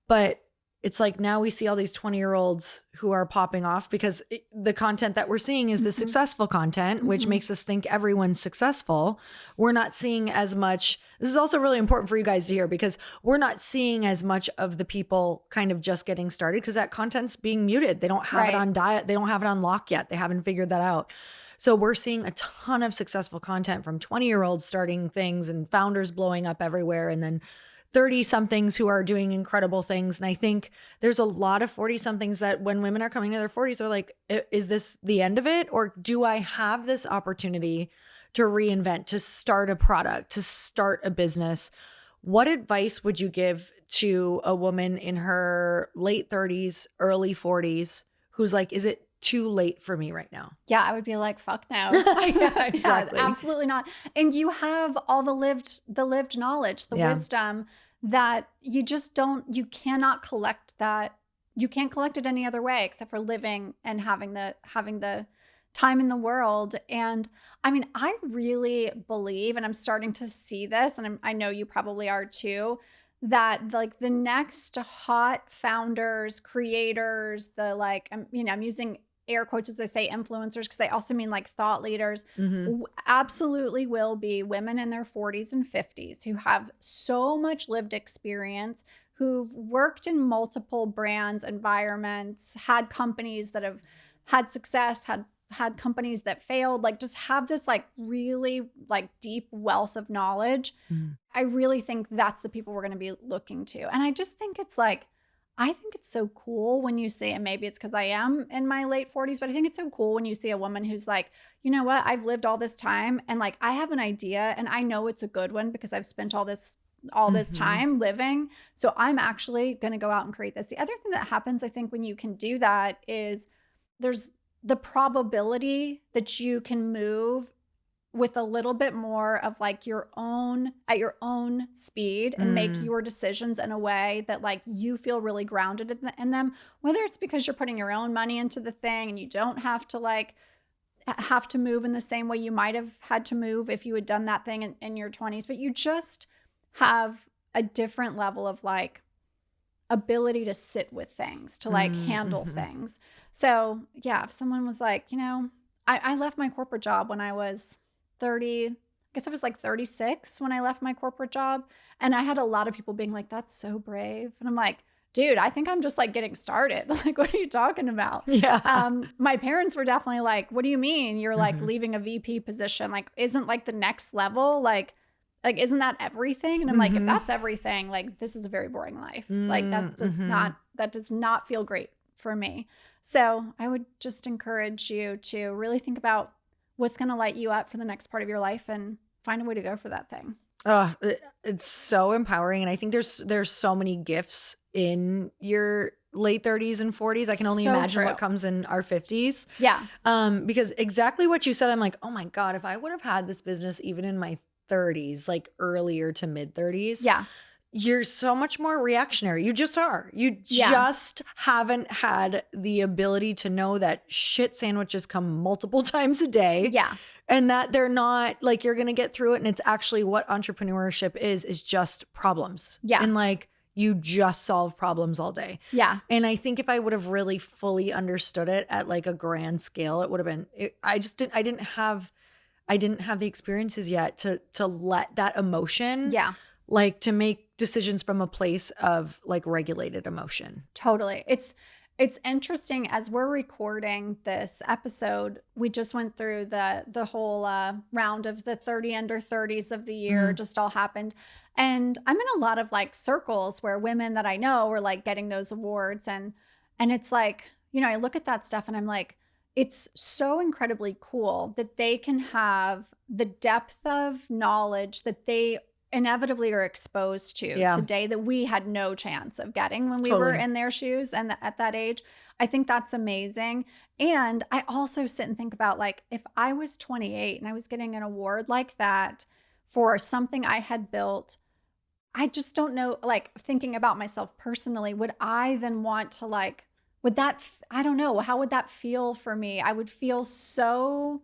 But it's like now we see all these 20-year-olds who are popping off because the content that we're seeing is the successful content, which makes us think everyone's successful. We're not seeing as much. This is also really important for you guys to hear, because we're not seeing as much of the people kind of just getting started because that content's being muted. They don't have it on diet. They don't have it on lock yet. They haven't figured that out. So we're seeing a ton of successful content from 20-year-olds starting things and founders blowing up everywhere, and then 30-somethings who are doing incredible things. And I think there's a lot of 40-somethings that when women are coming to their 40s are like, is this the end of it? Or do I have this opportunity to reinvent, to start a product, to start a business, what advice would you give to a woman in her late 30s, early 40s who's like, is it too late for me right now? Yeah, I would be like, fuck no. Yeah, exactly. Yeah, absolutely not. And you have all the lived knowledge, the wisdom that you just you cannot collect that. You can't collect it any other way except for living and having the time in the world. And I mean, I really believe, and I'm starting to see this, and I know you probably are too, that like the next hot founders, creators, the like, I'm using air quotes as I say influencers, because I also mean like thought leaders, absolutely will be women in their 40s and 50s who have so much lived experience, who've worked in multiple brands, environments, had companies that have had success, had companies that failed, like just have this like really like deep wealth of knowledge. I really think that's the people we're going to be looking to. And I just think it's like, I think it's so cool when you see, and maybe it's because I am in my late 40s, but I think it's so cool when you see a woman who's like, you know what, I've lived all this time and like I have an idea and I know it's a good one because I've spent all this time living. So I'm actually going to go out and create this. The other thing that happens, I think, when you can do that is there's the probability that you can move with a little bit more of like at your own speed and make your decisions in a way that like you feel really grounded in them, whether it's because you're putting your own money into the thing and you don't have to move in the same way you might have had to move if you had done that thing in your 20s, but you just have a different level of like ability to sit with things, to like handle things. So yeah, if someone was like, I left my corporate job when I was 30, I guess I was like 36 when I left my corporate job. And I had a lot of people being like, that's so brave. And I'm like, dude, I think I'm just like getting started. Like, what are you talking about? Yeah. My parents were definitely like, what do you mean? You're like leaving a VP position? Like, isn't like the next level? Like, isn't that everything? And I'm like, if that's everything, like, this is a very boring life. Like that does not feel great for me. So I would just encourage you to really think about what's going to light you up for the next part of your life and find a way to go for that thing. Oh, it's so empowering. And I think there's so many gifts in your late 30s and 40s. I can only imagine what comes in our 50s. Yeah. Because exactly what you said, I'm like, oh my God, if I would have had this business even in my 30s, like earlier to mid 30s. Yeah. You're so much more reactionary. You just are. You just haven't had the ability to know that shit sandwiches come multiple times a day. Yeah. And that they're not like, you're going to get through it. And it's actually what entrepreneurship is just problems. Yeah. And like, you just solve problems all day. Yeah. And I think if I would have really fully understood it at like a grand scale, it would have been, I didn't have the experiences yet to let that emotion, like to make decisions from a place of like regulated emotion. Totally. It's interesting, as we're recording this episode, we just went through the whole round of the 30 under 30s of the year, just all happened. And I'm in a lot of like circles where women that I know are like getting those awards. And it's like, I look at that stuff and I'm like, it's so incredibly cool that they can have the depth of knowledge that they inevitably are exposed to today that we had no chance of getting when we were in their shoes and at that age. I think that's amazing. And I also sit and think about like, if I was 28 and I was getting an award like that for something I had built, I just don't know, like thinking about myself personally, would I then want to like, I don't know, how would that feel for me? I would feel so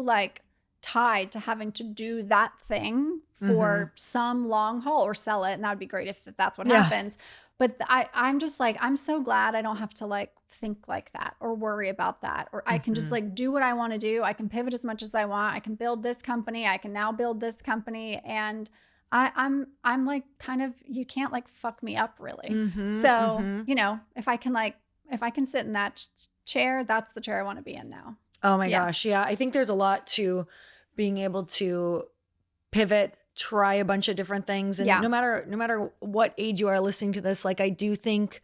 like tied to having to do that thing for some long haul or sell it. And that would be great if that's what happens. But I'm just like, I'm so glad I don't have to like think like that or worry about that. Or I can just like do what I want to do. I can pivot as much as I want. I can build this company. I can now build this company. And I'm like kind of, you can't like fuck me up really. So, if I can sit in that chair, that's the chair I want to be in now. Oh my gosh. Yeah. I think there's a lot to being able to pivot, try a bunch of different things. And no matter what age you are listening to this, like I do think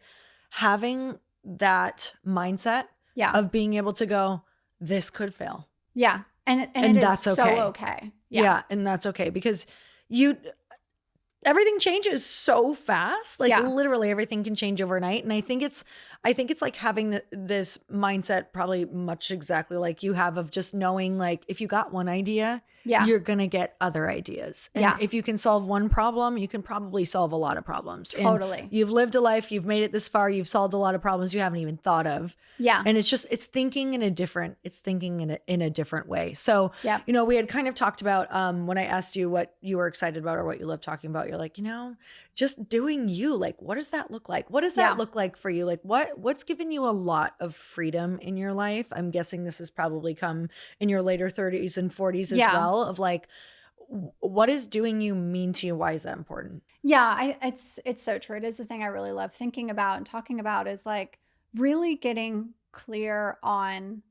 having that mindset of being able to go, this could fail. Yeah. And And it is that's so okay. okay. Yeah. And that's okay because everything changes so fast. Like literally everything can change overnight. And I think it's like having this mindset, probably much exactly like you have, of just knowing like if you got one idea, you're going to get other ideas. And if you can solve one problem, you can probably solve a lot of problems. Totally. And you've lived a life, you've made it this far, you've solved a lot of problems you haven't even thought of. Yeah. And it's thinking in a different way. So, you know, we had kind of talked about when I asked you what you were excited about or what you love talking about, you're like, you know, just doing you. Like, what does that look like? What does that look like for you? Like what's given you a lot of freedom in your life? I'm guessing this has probably come in your later 30s and 40s as well, of like, what does doing you mean to you? Why is that important? Yeah, it's so true. It is the thing I really love thinking about and talking about, is like really getting clear on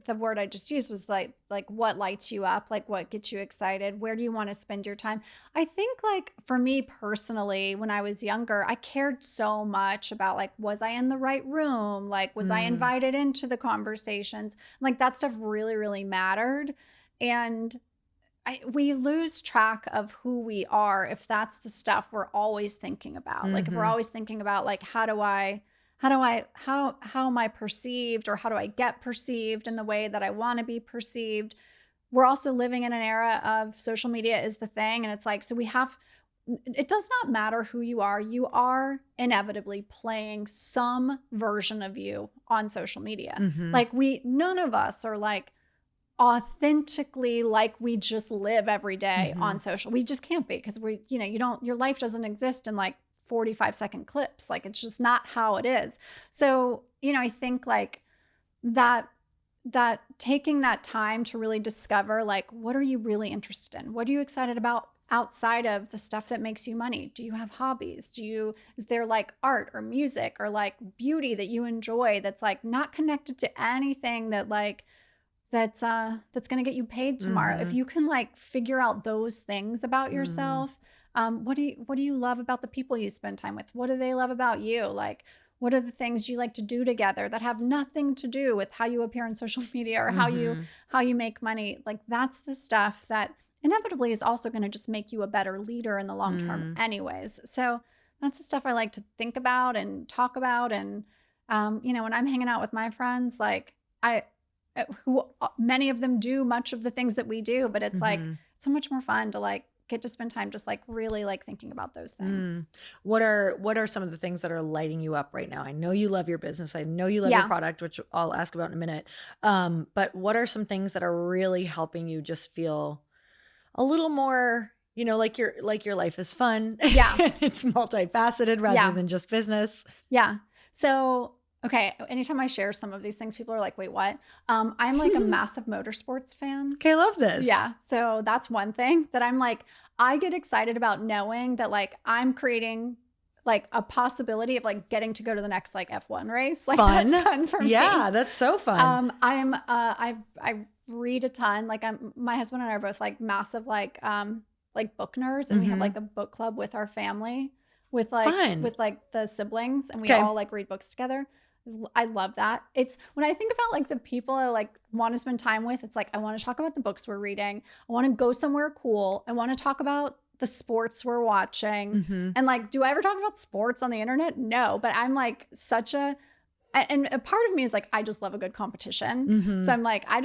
the word I just used was like what lights you up, like what gets you excited, where do you want to spend your time? I think like for me personally, when I was younger, I cared so much about like, was I in the right room? Like, was I invited into the conversations? Like that stuff really, really mattered. And we lose track of who we are if that's the stuff we're always thinking about. Like if we're always thinking about like, how am I perceived, or how do I get perceived in the way that I want to be perceived? We're also living in an era of social media is the thing. And it's like, so it does not matter who you are inevitably playing some version of you on social media. Like none of us are like authentically like we just live every day on social. We just can't be, because your life doesn't exist in like 45-second clips. Like it's just not how it is. So, I think like that taking that time to really discover like, what are you really interested in? What are you excited about outside of the stuff that makes you money? Do you have hobbies? Is there like art or music or like beauty that you enjoy that's like not connected to anything that like that's going to get you paid tomorrow? If you can like figure out those things about yourself, what do you love about the people you spend time with? What do they love about you? Like, what are the things you like to do together that have nothing to do with how you appear on social media or how you make money? Like that's the stuff that inevitably is also going to just make you a better leader in the long term anyways. So that's the stuff I like to think about and talk about. And, when I'm hanging out with my friends, like many of them do much of the things that we do, but it's like so much more fun to like get to spend time just like really like thinking about those things. What are some of the things that are lighting you up right now? I know you love your business. I know you love your product, which I'll ask about in a minute. But what are some things that are really helping you just feel a little more, like your life is fun. Yeah. It's multifaceted rather than just business. Yeah. So okay, anytime I share some of these things, people are like, wait, what? I'm like a massive motorsports fan. Okay, I love this. Yeah. So that's one thing that I'm like, I get excited about knowing that like I'm creating like a possibility of like getting to go to the next like F1 race. Like fun. That's fun for me. Yeah, that's so fun. I read a ton. Like my husband and I are both like massive like book nerds, and we have like a book club with our family with like the siblings, and we all like read books together. I love that. It's when I think about like the people I like want to spend time with, it's like I want to talk about the books we're reading. I want to go somewhere cool. I want to talk about the sports we're watching. And like, do I ever talk about sports on the internet? No, but I'm like and a part of me is like, I just love a good competition. So I'm like, I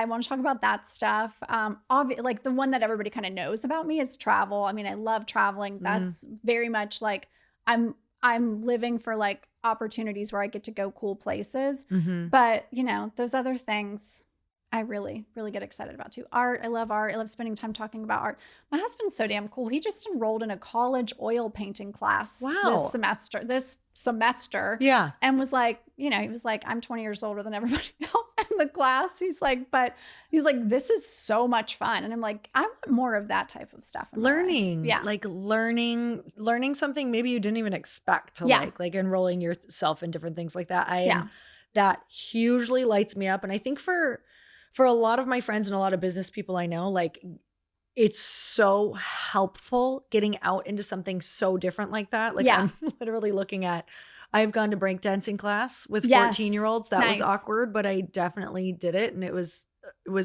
want to talk about that stuff. Like the one that everybody kind of knows about me is travel. I mean, I love traveling. That's very much like I'm living for like opportunities where I get to go cool places. But those other things I really, really get excited about too. Art. I love art. I love spending time talking about art. My husband's so damn cool. He just enrolled in a college oil painting class this semester. Yeah. And was like, he was like, I'm 20 years older than everybody else in the class. He's like, this is so much fun. And I'm like, I want more of that type of stuff. Learning. Yeah. Like learning something maybe you didn't even expect to like enrolling yourself in different things like that. That hugely lights me up. And I think for a lot of my friends and a lot of business people I know, like it's so helpful getting out into something so different like that. Like I'm literally I've gone to breakdancing class with 14-year-olds. That was awkward, but I definitely did it. And it was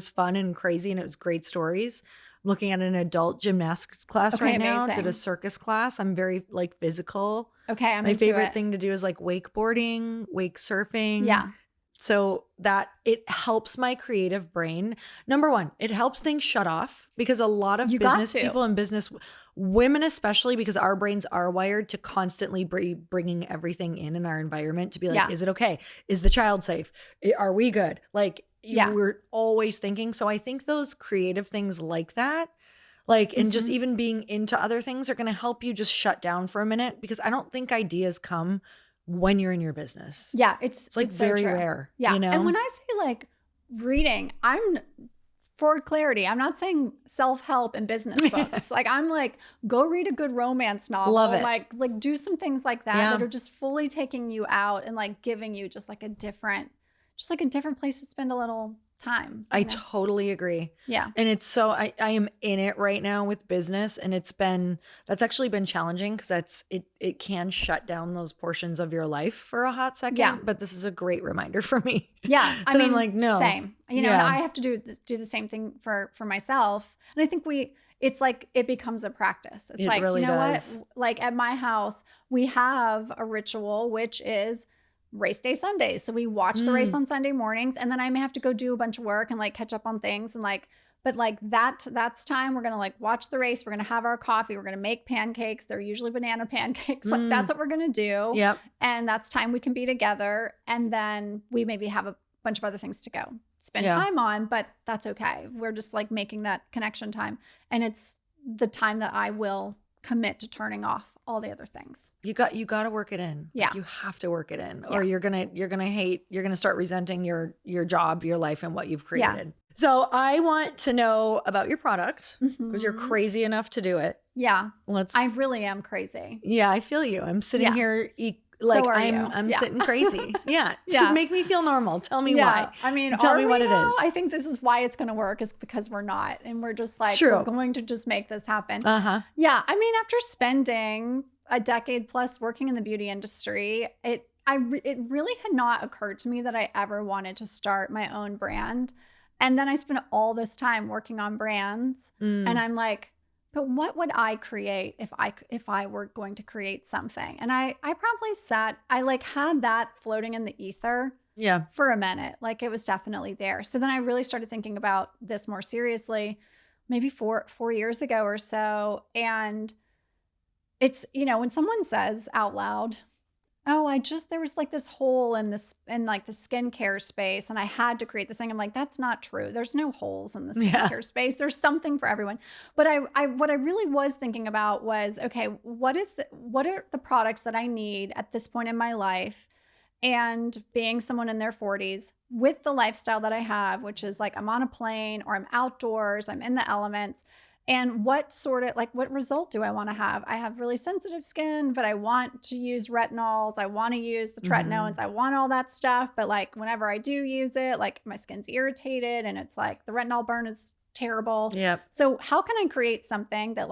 fun and crazy, and it was great stories. I'm looking at an adult gymnastics class right now. amazing. Did a circus class. I'm very like physical. Okay, I'm My into favorite it. thing to do is like wakeboarding, wake surfing. Yeah. So that it helps my creative brain. Number one, it helps things shut off because a lot of You got business to. people and business women, especially because our brains are wired to constantly bringing everything in our environment to be like, Yeah. is it okay? Is the child safe? Are we good? Like Yeah. we're always thinking. So I think those creative things like that, like, and just even being into other things are going to help you just shut down for a minute because I don't think ideas come when you're in your business. Yeah, it's like so very true. rare. Yeah. You know? And when I say like reading, for clarity, I'm not saying self-help and business books. Like I'm like, go read a good romance novel. Love it. Like do some things like that that are just fully taking you out and like giving you just like a different place to spend a little time. I totally agree. Yeah. And it's so I am in it right now with business, and that's actually been challenging because it can shut down those portions of your life for a hot second. Yeah. But this is a great reminder for me. Yeah. I mean, I'm like, no. Same. You know, and I have to do the same thing for myself. And I think it's like it becomes a practice. It's like, really you know does. what? Like at my house, we have a ritual, which is race day Sundays. So we watch the race on Sunday mornings, and then I may have to go do a bunch of work and like catch up on things and like, but like that's time we're going to like watch the race. We're going to have our coffee. We're going to make pancakes. They're usually banana pancakes. Like that's what we're going to do. Yep. And that's time we can be together. And then we maybe have a bunch of other things to go spend time on, but that's okay. We're just like making that connection time. And it's the time that I will commit to turning off all the other things. You got to work it in. Yeah. Like, you have to work it in, or you're going to start resenting your job, your life, and what you've created. Yeah. So I want to know about your product because you're crazy enough to do it. Yeah. I really am crazy. Yeah, I feel you. I'm sitting here like so I'm sitting crazy. Yeah. Yeah. To make me feel normal. Tell me why. I mean, tell me what it is. I think this is why it's going to work is because we're not. And we're just like, we're going to just make this happen. Uh-huh. Yeah. I mean, after spending a decade plus working in the beauty industry, it really had not occurred to me that I ever wanted to start my own brand. And then I spent all this time working on brands and I'm like, but what would I create if I were going to create something? And I probably had that floating in the ether for a minute. Like it was definitely there. So then I really started thinking about this more seriously, maybe 4 years ago or so. And it's, you know, when someone says out loud, oh, there was like this hole in like the skincare space and I had to create this thing. I'm like, that's not true. There's no holes in the skincare space. There's something for everyone. But what I really was thinking about was, okay, what are the products that I need at this point in my life? And being someone in their 40s with the lifestyle that I have, which is like I'm on a plane or I'm outdoors, I'm in the elements. And what result do I want to have? I have really sensitive skin, but I want to use retinols. I want to use the tretinoins. I want all that stuff. But like whenever I do use it, like my skin's irritated and it's like the retinol burn is terrible. Yeah. So how can I create something that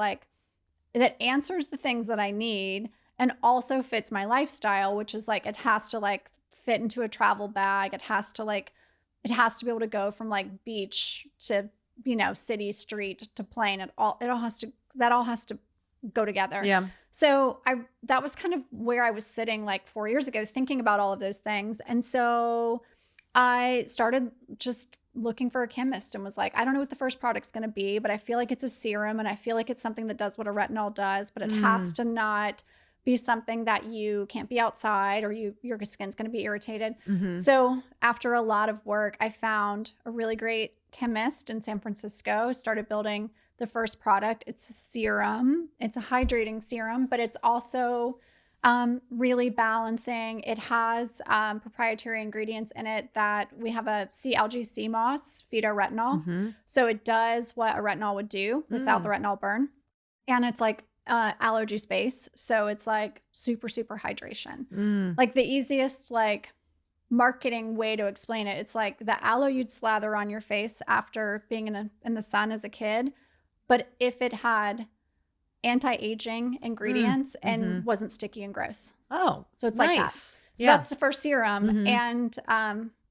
answers the things that I need and also fits my lifestyle, which is like, it has to like fit into a travel bag. It has to be able to go from like beach to, you know, city, street to plane. That all has to go together. Yeah. So that was kind of where I was sitting like 4 years ago, thinking about all of those things. And so I started just looking for a chemist and was like, I don't know what the first product's going to be, but I feel like it's a serum and I feel like it's something that does what a retinol does, but it has to not be something that you can't be outside or your skin's going to be irritated. So after a lot of work, I found a really great chemist in San Francisco, started building the first product. It's a serum. It's a hydrating serum, but it's also really balancing. It has proprietary ingredients in it that we have a sea algae sea moss phytoretinol. So it does what a retinol would do without the retinol burn. And it's like allergy space. So it's like super, super hydration. Like the easiest like marketing way to explain it. It's like the aloe you'd slather on your face after being in the sun as a kid. But if it had anti-aging ingredients and wasn't sticky and gross. Oh, so it's nice. like that. So that's the first serum. And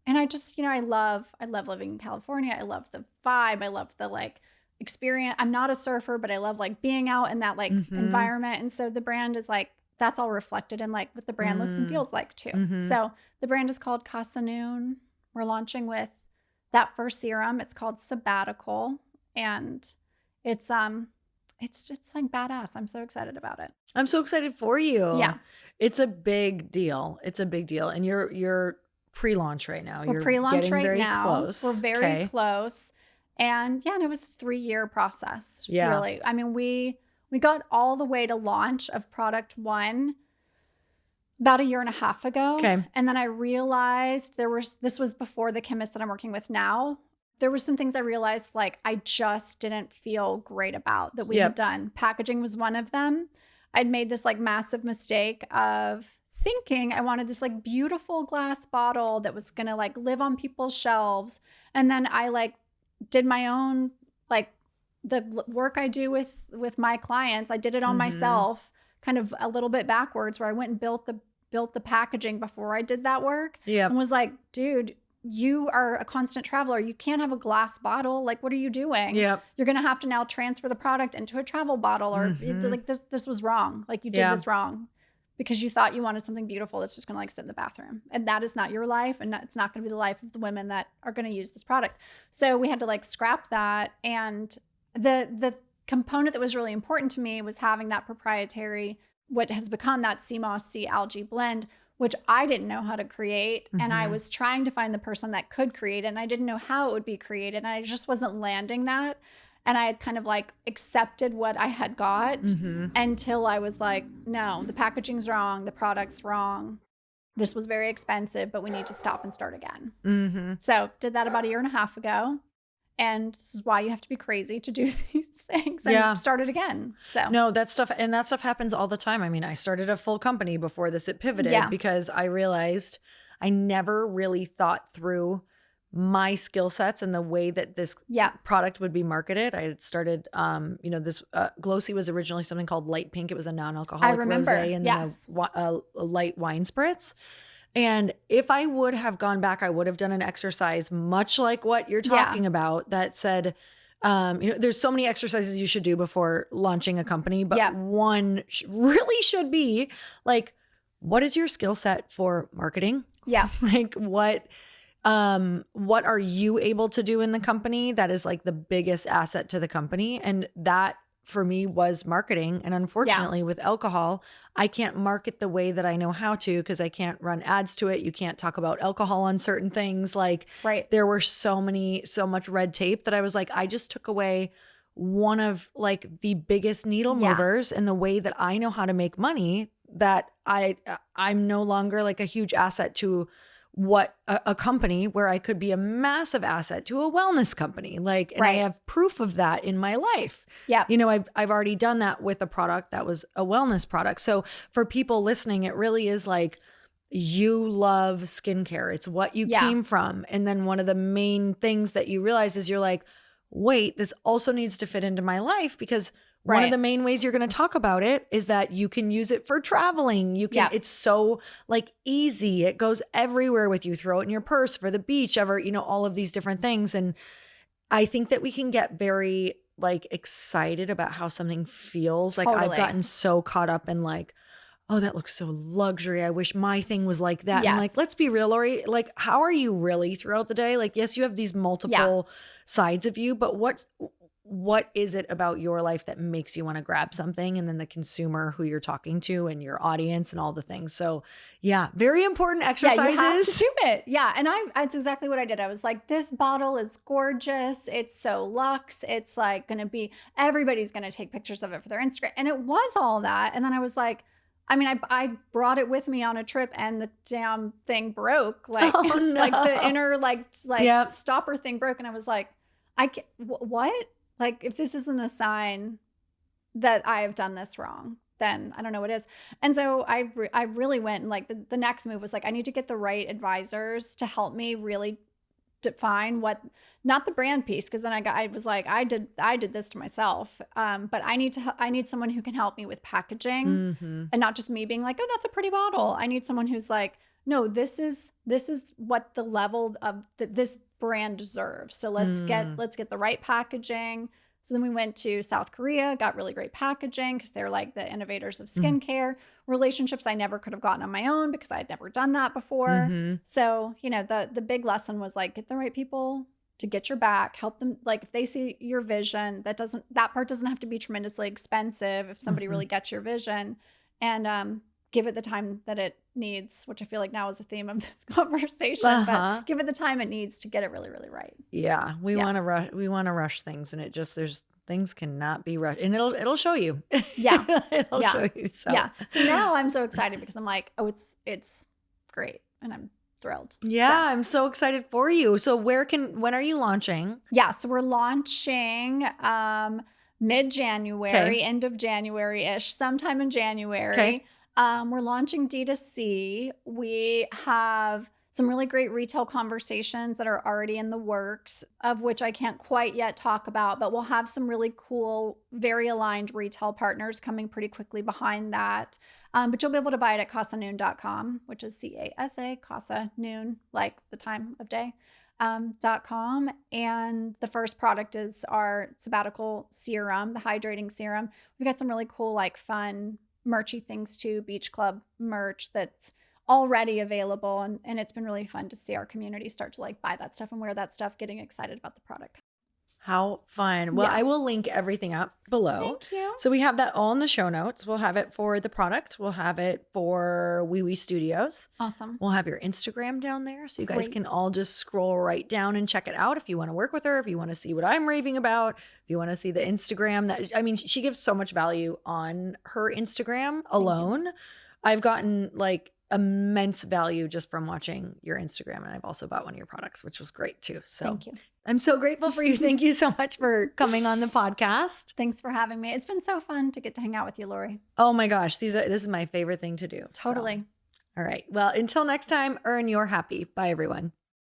And I just, I love living in California. I love the vibe. I love the like experience. I'm not a surfer, but I love like being out in that like environment. And so the brand is like, that's all reflected in like what the brand looks and feels like too. So the brand is called Casa Noon. We're launching with that first serum. It's called Sabbatical, and it's just like badass. I'm so excited about it. I'm so excited for you. Yeah. It's a big deal. It's a big deal. And you're pre-launch right now. We're You're pre-launch getting right very now. close. We're very close. And yeah, and it was a 3-year process. Yeah. Really. I mean, we got all the way to launch of product 1 about 1.5 years ago. Okay. And then I realized this was before the chemist that I'm working with now. There were some things I realized like I just didn't feel great about that we had done. Packaging was one of them. I'd made this like massive mistake of thinking I wanted this like beautiful glass bottle that was going to like live on people's shelves. And then I like did my own, like the work I do with my clients. I did it on myself, kind of a little bit backwards, where I went and built the packaging before I did that work. Yeah. And was like, dude, you are a constant traveler. You can't have a glass bottle. Like, what are you doing? Yep. You're going to have to now transfer the product into a travel bottle, or like this was wrong. Like you did this wrong because you thought you wanted something beautiful that's just going to like sit in the bathroom. And that is not your life. And it's not going to be the life of the women that are going to use this product. So we had to like scrap that. And the component that was really important to me was having that proprietary, what has become that sea moss sea algae blend, which I didn't know how to create. And I was trying to find the person that could create it. And I didn't know how it would be created. And I just wasn't landing that. And I had kind of like accepted what I had got until I was like, no, the packaging's wrong. The product's wrong. This was very expensive, but we need to stop and start again. So did that about 1.5 years ago. And this is why you have to be crazy to do these things and start it again. So no, that stuff happens all the time. I mean, I started a full company before this. It pivoted because I realized I never really thought through my skill sets and the way that this product would be marketed. I had started, this Glossy was originally something called Light Pink. It was a non-alcoholic rosé and then a light wine spritz. And if I would have gone back, I would have done an exercise much like what you're talking about that said, there's so many exercises you should do before launching a company, but one really should be like, what is your skill set for marketing? Yeah. Like what are you able to do in the company that is like the biggest asset to the company? And that for me was marketing. And unfortunately with alcohol, I can't market the way that I know how to because I can't run ads to it. You can't talk about alcohol on certain things. Like there were so much red tape that I was like, I just took away one of like the biggest needle movers in the way that I know how to make money, that I'm no longer like a huge asset to what a company where I could be a massive asset to a wellness company. Like, and I have proof of that in my life. Yeah. I've already done that with a product that was a wellness product. So for people listening, it really is like, you love skincare. It's what you came from. And then one of the main things that you realize is you're like, wait, this also needs to fit into my life, because one of the main ways you're going to talk about it is that you can use it for traveling. You can, it's so like easy. It goes everywhere with you. Throw it in your purse for the beach, all of these different things. And I think that we can get very like excited about how something feels. Like I've gotten so caught up in like, oh, that looks so luxury. I wish my thing was like that. And like, let's be real, Lori, like, how are you really throughout the day? Like, yes, you have these multiple sides of you, but what is it about your life that makes you want to grab something? And then the consumer who you're talking to and your audience and all the things. So very important exercises. Yeah, you have to do it. Yeah. And that's exactly what I did. I was like, this bottle is gorgeous. It's so luxe. It's like going to be, everybody's going to take pictures of it for their Instagram. And it was all that. And then I was like, I mean, I brought it with me on a trip and the damn thing broke. Like, like the inner stopper thing broke. And I was like, what? Like, if this isn't a sign that I have done this wrong, then I don't know what is. And so I really went and like the next move was like, I need to get the right advisors to help me really define not the brand piece. Because then I was like, I did this to myself. But I need someone who can help me with packaging and not just me being like, oh, that's a pretty bottle. I need someone who's like, no, this is what the level of this brand deserves. So let's get the right packaging. So then we went to South Korea, got really great packaging because they're like the innovators of skincare. Relationships I never could have gotten on my own because I had never done that before. So, you know, the big lesson was like, get the right people to get your back, help them. Like if they see your vision, that part doesn't have to be tremendously expensive if somebody really gets your vision, and give it the time that it needs, which I feel like now is a theme of this conversation, but give it the time it needs to get it really, really right. Yeah. We want to rush things, and things cannot be rushed, and it'll show you. Yeah. It'll show you. So. Yeah. So now I'm so excited because I'm like, oh, it's great. And I'm thrilled. Yeah. I'm so excited for you. So when are you launching? Yeah. So we're launching, mid-January, end of January-ish, sometime in January. Okay. We're launching D2C. We have some really great retail conversations that are already in the works, of which I can't quite yet talk about, but we'll have some really cool, very aligned retail partners coming pretty quickly behind that. But you'll be able to buy it at casanoon.com, which is CASA, Casa Noon, like the time of day. .com. And the first product is our sabbatical serum, the hydrating serum. We've got some really cool, like fun, merchy things too, beach club merch that's already available. And it's been really fun to see our community start to like buy that stuff and wear that stuff, getting excited about the product. How fun. Well, Yeah. I will link everything up below. Thank you. So we have that all in the show notes. We'll have it for the product. We'll have it for Wee Wee Studios. Awesome. We'll have your Instagram down there. So you guys can Great. all just scroll right down and check it out if you want to work with her, if you want to see what I'm raving about, if you want to see the Instagram. She gives so much value on her Instagram alone. I've gotten like immense value just from watching your Instagram. And I've also bought one of your products, which was great too. So Thank you. I'm so grateful for you. Thank you so much for coming on the podcast. Thanks for having me. It's been so fun to get to hang out with you, Lori. Oh my gosh. This is my favorite thing to do. Totally. So. All right. Well, until next time, earn your happy. Bye, everyone.